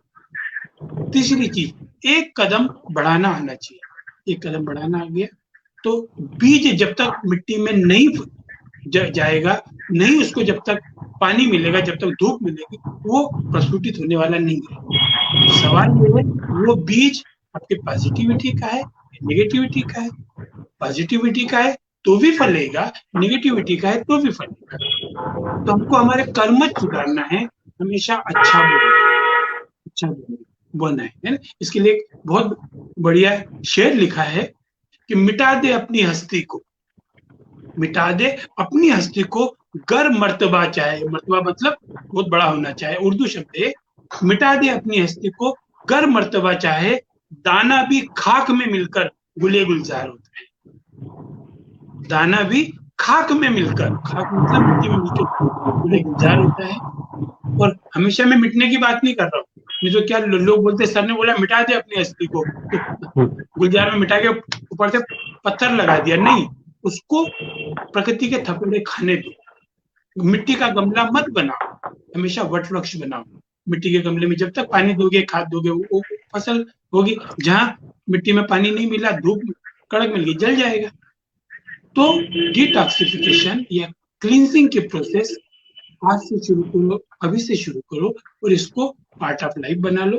Speaker 3: तीसरी चीज, एक कदम बढ़ाना आना चाहिए। एक कदम बढ़ाना आ गया तो बीज जब तक मिट्टी में नहीं जाएगा, नहीं उसको जब तक पानी मिलेगा, जब तक धूप मिलेगी, वो प्रस्फुटित होने वाला नहीं है। सवाल ये है, वो बीज आपके पॉजिटिविटी का है, नेगेटिविटी का है। पॉजिटिविटी का है तो भी फलेगा, नेगेटिविटी का है तो भी फलेगा। तो हमको हमारे कर्म सुधारना है, हमेशा अच्छा बोलना है ना। इसके लिए एक बहुत बढ़िया शेर लिखा है कि मिटा दे अपनी हस्ती को, मिटा दे अपनी हस्ती को, गर मर्तबा चाहे, मर्तबा मतलब बहुत बड़ा होना चाहे, उर्दू शब्द है। मिटा दे अपनी हस्ती को, गर मर्तबा चाहे, दाना भी खाक में मिलकर गुले गुलजार होता है। दाना भी खाक में मिलकर, खाक मतलब मिट्टी में मिलकर गुले गुलजार होता है। और हमेशा मैं मिटने की बात नहीं कर रहा हूँ, नहीं तो क्या लोग बोलते, सर ने बोला मिटा दे अपनी हस्ती को, तो गुलजार में मिटा के ऊपर से पत्थर लगा दिया। नहीं, उसको प्रकृति के थपेड़े खाने दो। मिट्टी का गमला मत बनाओ, हमेशा वट वृक्ष बनाओ। मिट्टी के गमले में जब तक पानी दोगे, खाद दोगे, वो फसल होगी। जहां मिट्टी में पानी नहीं मिला, धूप कड़क मिल गई, जल जाएगा। तो डिटॉक्सिफिकेशन या क्लींजिंग की प्रोसेस आज से शुरू करो, अभी से शुरू करो, और इसको पार्ट ऑफ लाइफ बना लो।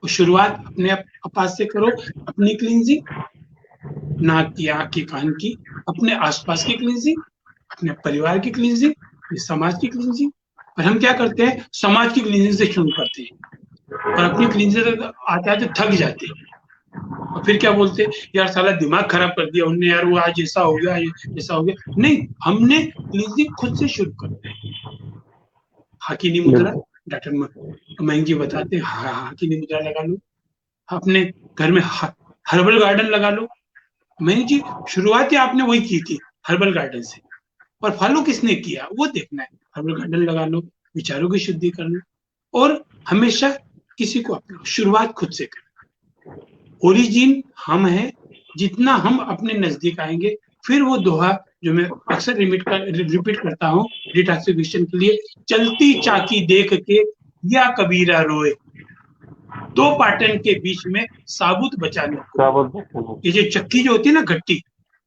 Speaker 3: और शुरुआत अपने पास से करो, अपनी क्लींजिंग, नाक की, आंख की, कान की, अपने आसपास की क्लींजिंग, अपने परिवार की क्लींजिंग, समाज की क्लींजिंग। और हम क्या करते हैं, समाज की क्लींजिंग से शुरू करते हैं और अपनी क्लींजिंग आते आते थक जाते हैं, और फिर क्या बोलते हैं, यार साला दिमाग खराब कर दिया उनने, यार वो आज ऐसा हो गया, ऐसा हो गया। नहीं, हमने क्लींजिंग खुद से शुरू करते हैं। हाकिनी मुद्रा, डॉक्टर महंगी बताते हैं, हाकिनी मुद्रा लगा लो, अपने घर में हर्बल गार्डन लगा लो। महंगी जी शुरुआत ही आपने वही की थी, हर्बल गार्डन से, और फॉलो किसने किया वो देखना है। हर्बल गार्डन लगा लो, विचारों की शुद्धि कर लो, और हमेशा किसी को अपना शुरुआत खुद से करना। ओरिजिन हम हैं, जितना हम अपने नजदीक आएंगे, फिर वो दोहा जो मैं अक्सर रिपीट करता हूँ डिटॉक्सिफिकेशन के लिए, चलती चाकी देख के या कबीरा रोए, दो पाटन के बीच में साबुत बचाने। ये जो चक्की जो होती है ना, घट्टी,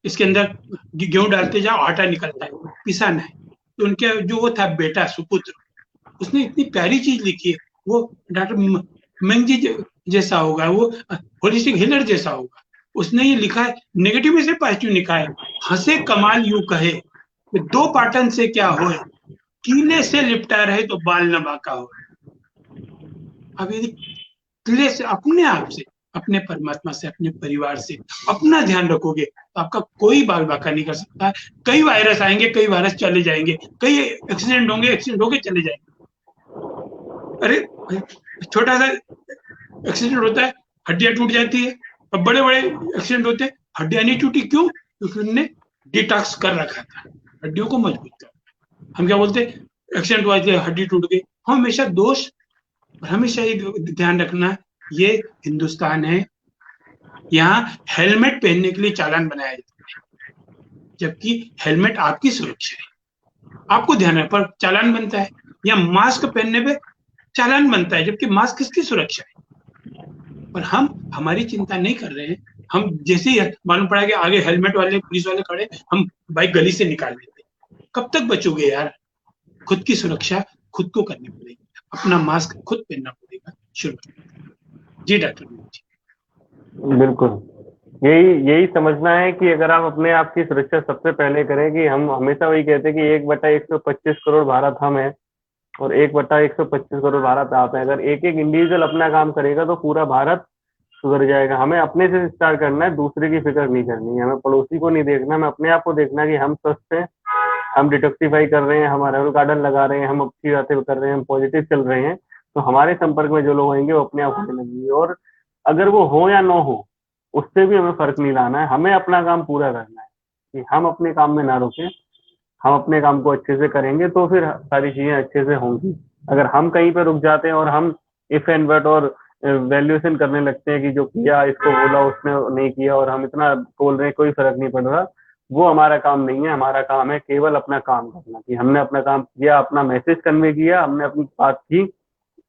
Speaker 3: इसके अंदर गेहूं डालते जाओ, आटा निकलता है, पिसाना है। तो उनके जो वो था बेटा सुपुत्र, उसने इतनी प्यारी चीज लिखी है। वो डॉक्टर महंगी जी जैसा होगा, वो होलिस्टिक हीलर जैसा होगा। उसने ये लिखा है, नेगेटिव में से पॉजिटिव लिखा है, हंसे कमाल यूं कहे, दो पाटन से क्या होए, कीले से लिपटा रहे तो बाल न बांका हो। अब यदि कीले से, अपने आप से, अपने परमात्मा से, अपने परिवार से अपना ध्यान रखोगे तो आपका कोई बाल बांका नहीं कर सकता। कई वायरस आएंगे, कई वायरस चले जाएंगे, कई एक्सीडेंट होंगे, एक्सीडेंट होके चले जाएंगे। अरे छोटा सा एक्सीडेंट होता है, हड्डियां टूट जाती है, अब बड़े बड़े एक्सीडेंट होते हैं, हड्डियां नहीं टूटी, क्यों? क्योंकि उन्होंने डिटॉक्स कर रखा था, हड्डियों को मजबूत कर। हम क्या बोलते हैं, एक्सीडेंट हुआ, हड्डी टूट गई। हम हमेशा दोष, और हमेशा ही ध्यान रखना, ये हिंदुस्तान है, यहाँ हेलमेट पहनने के लिए चालान बनाया जाता है, जबकि हेलमेट आपकी सुरक्षा है, आपको ध्यान है, पर चालान बनता है। या मास्क पहनने पे चालान बनता है, जबकि मास्क किसकी सुरक्षा है। पर हम हमारी चिंता नहीं कर रहे हैं। हम जैसे ही मालूम पड़ा कि आगे हेलमेट वाले पुलिस वाले खड़े, हम बाइक गली से निकाल लेते। कब तक बचोगे यार? खुद की सुरक्षा खुद को करनी पड़ेगी, अपना मास्क खुद पहनना पड़ेगा। शुरू। जी डॉक्टर जी।
Speaker 1: बिल्कुल, यही यही समझना है कि अगर आप अपने आप की सुरक्षा सबसे पहले करें, कि हम हमेशा वही कहते हैं कि 1/125 करोड़ भारत हम है और 1/125 करोड़ भारत आप है। अगर एक एक इंडिविजुअल अपना काम करेगा तो पूरा भारत सुधर जाएगा। हमें अपने से स्टार्ट करना है, दूसरे की फिक्र नहीं करनी है, हमें पड़ोसी को नहीं देखना, हमें अपने आप को देखना है कि हम स्वस्थ हैं, हम डिटॉक्सिफाई कर रहे हैं, हम हर्बल गार्डन लगा रहे हैं, हम अच्छी बातें कर रहे हैं, हम पॉजिटिव चल रहे हैं, तो हमारे संपर्क में जो लोग आएंगे वो अपने आप होने लगेंगे। और अगर वो हो या ना हो, उससे भी हमें फर्क नहीं लाना है, हमें अपना काम पूरा करना है कि हम अपने काम में ना रुके, हम अपने काम को अच्छे से करेंगे तो फिर सारी चीजें अच्छे से होंगी। अगर हम कहीं पर रुक जाते हैं और हम इफ एंड बट और वैल्यूएशन करने लगते हैं कि जो किया इसको बोला उसने नहीं किया और हम इतना बोल रहे हैं कोई फर्क नहीं पड़ रहा, वो हमारा काम नहीं है। हमारा काम है केवल अपना काम करना, कि हमने अपना काम किया, अपना मैसेज कन्वे किया, हमने अपनी बात की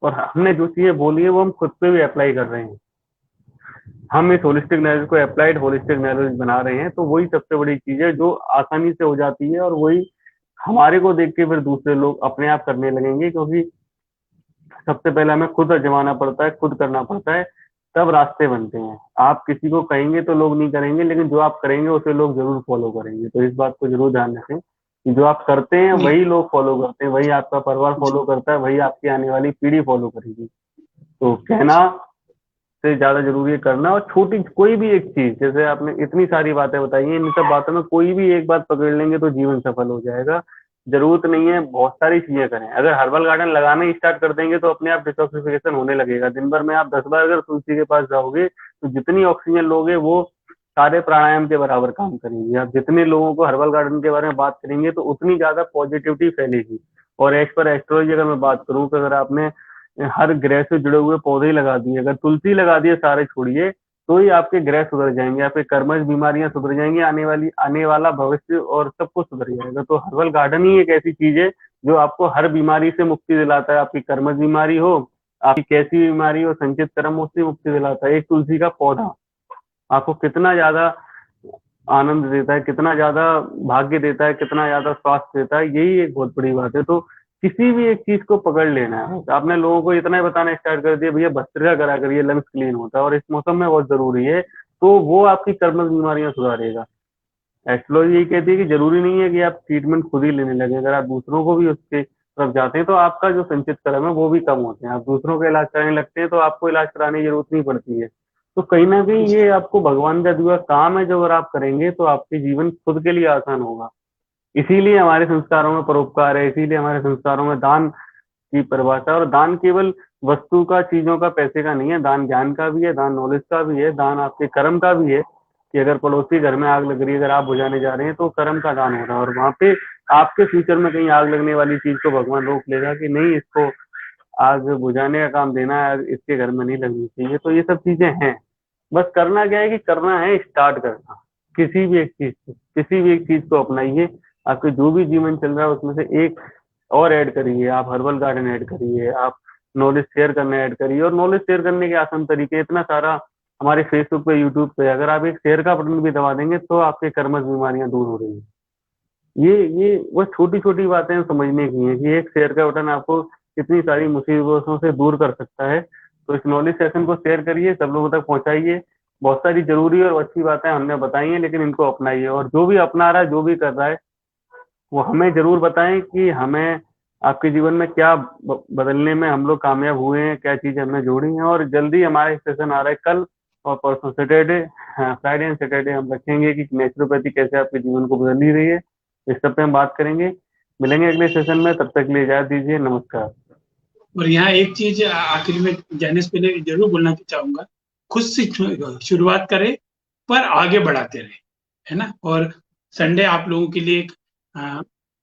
Speaker 1: और हमने जो चीजें बोली है वो हम खुद पे भी अप्लाई कर रहे हैं। हम इस होलिस्टिक नॉलेज को अप्लाइड होलिस्टिक नॉलेज बना रहे हैं, तो वही सबसे बड़ी चीज है जो आसानी से हो जाती है। और वही हमारे को देख के फिर दूसरे लोग अपने आप करने लगेंगे, क्योंकि सबसे पहले हमें खुद आजमाना पड़ता है, खुद करना पड़ता है, तब रास्ते बनते हैं। आप किसी को कहेंगे तो लोग नहीं करेंगे, लेकिन जो आप करेंगे उसे लोग जरूर फॉलो करेंगे। तो इस बात को जरूर ध्यान रखें कि जो आप करते हैं वही लोग फॉलो करते हैं, वही आपका परिवार फॉलो करता है, वही आपकी आने वाली पीढ़ी फॉलो करेगी। तो कहना से ज्यादा जरूरी है करना। और छोटी कोई भी एक चीज, जैसे आपने इतनी सारी बातें बताई हैं, इन सब बातों में कोई भी एक बात पकड़ लेंगे तो जीवन सफल हो जाएगा। जरूरत नहीं है बहुत सारी चीजें करें, अगर हर्बल गार्डन लगाना ही स्टार्ट कर देंगे तो अपने आप डिटॉक्सिफिकेशन होने लगेगा। दिन भर में आप 10 बार अगर तुलसी के पास जाओगे तो जितनी ऑक्सीजन लोगे वो सारे प्राणायाम के बराबर काम करेंगे। आप जितने लोगों को हर्बल गार्डन के बारे में बात करेंगे तो उतनी ज्यादा पॉजिटिविटी फैलेगी। और एज पर एस्ट्रोलॉजी अगर मैं बात करूँ तो अगर आपने हर ग्रह से जुड़े हुए पौधे ही लगा दिए, अगर तुलसी लगा दिए सारे छोड़िए, तो ही आपके ग्रह सुधर जाएंगे, आपके कर्मज बीमारियां सुधर जाएंगी, आने वाला भविष्य और सब कुछ सुधर जाएगा। तो हर्बल गार्डन ही एक ऐसी चीज है जो आपको हर बीमारी से मुक्ति दिलाता है। आपकी कर्मज बीमारी हो, आपकी कैसी बीमारी हो, संचित कर्म, उससे मुक्ति दिलाता है। एक तुलसी का पौधा आपको कितना ज्यादा आनंद देता है, कितना ज्यादा भाग्य देता है, कितना ज्यादा स्वास्थ्य देता है, यही एक बहुत बड़ी बात है। तो किसी भी एक चीज को पकड़ लेना है। आपने लोगों को इतना ही बताना स्टार्ट कर दिया, भैया भस्त्रिका करा करिए, लंग्स क्लीन होता है और इस मौसम में बहुत जरूरी है, तो वो आपकी कर्मक बीमारियां सुधारेगा। एस्ट्रोलॉजी यही कहती है कि जरूरी नहीं है कि आप ट्रीटमेंट खुद ही लेने लगे, अगर आप दूसरों को भी उसके तरफ जाते हैं तो आपका जो संचित कर्म है वो भी कम होते हैं। आप दूसरों का इलाज कराने लगते हैं तो आपको इलाज कराने की जरूरत नहीं पड़ती है। तो कहीं ना कहीं ये आपको भगवान का दिया काम है, जो अगर आप करेंगे तो आपके जीवन खुद के लिए आसान होगा। इसीलिए हमारे संस्कारों में परोपकार है, इसीलिए हमारे संस्कारों में दान की परिभाषा। और दान केवल वस्तु का, चीजों का, पैसे का नहीं है, दान ज्ञान का भी है, दान नॉलेज का भी है, दान आपके कर्म का भी है। कि अगर पड़ोसी घर में आग लग रही है, अगर आप बुझाने जा रहे हैं तो कर्म का दान हो रहा है, और वहां पे आपके फ्यूचर में कहीं आग लगने वाली चीज को भगवान रोक लेगा कि नहीं, इसको आग बुझाने का काम देना है, इसके घर में नहीं लगनी चाहिए। तो ये सब चीजें हैं, बस करना क्या है कि करना है स्टार्ट करना। किसी भी एक चीज को, किसी भी एक चीज को अपनाइए। आपके जो भी जीवन चल रहा है उसमें से एक और ऐड करिए। आप हर्बल गार्डन ऐड करिए, आप नॉलेज शेयर करना ऐड करिए। और नॉलेज शेयर करने के आसान तरीके इतना सारा हमारे फेसबुक पे, यूट्यूब पे, अगर आप एक शेयर का बटन भी दबा देंगे तो आपके कर्मज बीमारियां दूर हो रही हैं। ये वो छोटी छोटी बातें समझने की हैं कि एक शेयर का बटन आपको कितनी सारी मुसीबतों से दूर कर सकता है। तो इस नॉलेज सेशन को शेयर करिए, सब लोगों तक पहुंचाइए। बहुत सारी जरूरी और अच्छी बातें हमने बताई हैं, लेकिन इनको अपनाइए। और जो भी अपना रहा है, जो भी कर रहा है, वो हमें जरूर बताएं कि हमें आपके जीवन में क्या बदलने में हम लोग कामयाब हुए हैं, क्या चीजें हमने जोड़ी हैं। और जल्दी हमारा सेशन आ रहा है कल और परसों सैटरडे, फ्राइडे एंड सैटरडे हम रखेंगे कि नेचुरोपैथी कैसे आपके जीवन को बदल ही रही है। इस सब पे हम बात करेंगे। मिलेंगे अगले सेशन में, तब तक के लिए इजाजत दीजिए, नमस्कार।
Speaker 3: और यहाँ एक चीज आखिर में जाने से पहले जरूर बोलना चाहूंगा, खुद से शुरुआत करें पर आगे बढ़ाते रहे, है ना। और संडे आप लोगों के लिए एक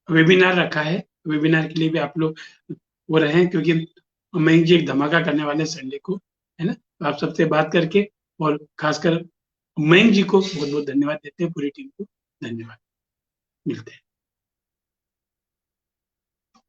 Speaker 3: वेबिनार रखा है, वेबिनार के लिए भी आप लोग वो रहें, क्योंकि मयंक जी एक धमाका करने वाले संडे को, है ना। तो आप सबसे बात करके, और खासकर मयंक जी को बहुत बहुत धन्यवाद देते हैं, पूरी टीम को धन्यवाद। मिलते हैं।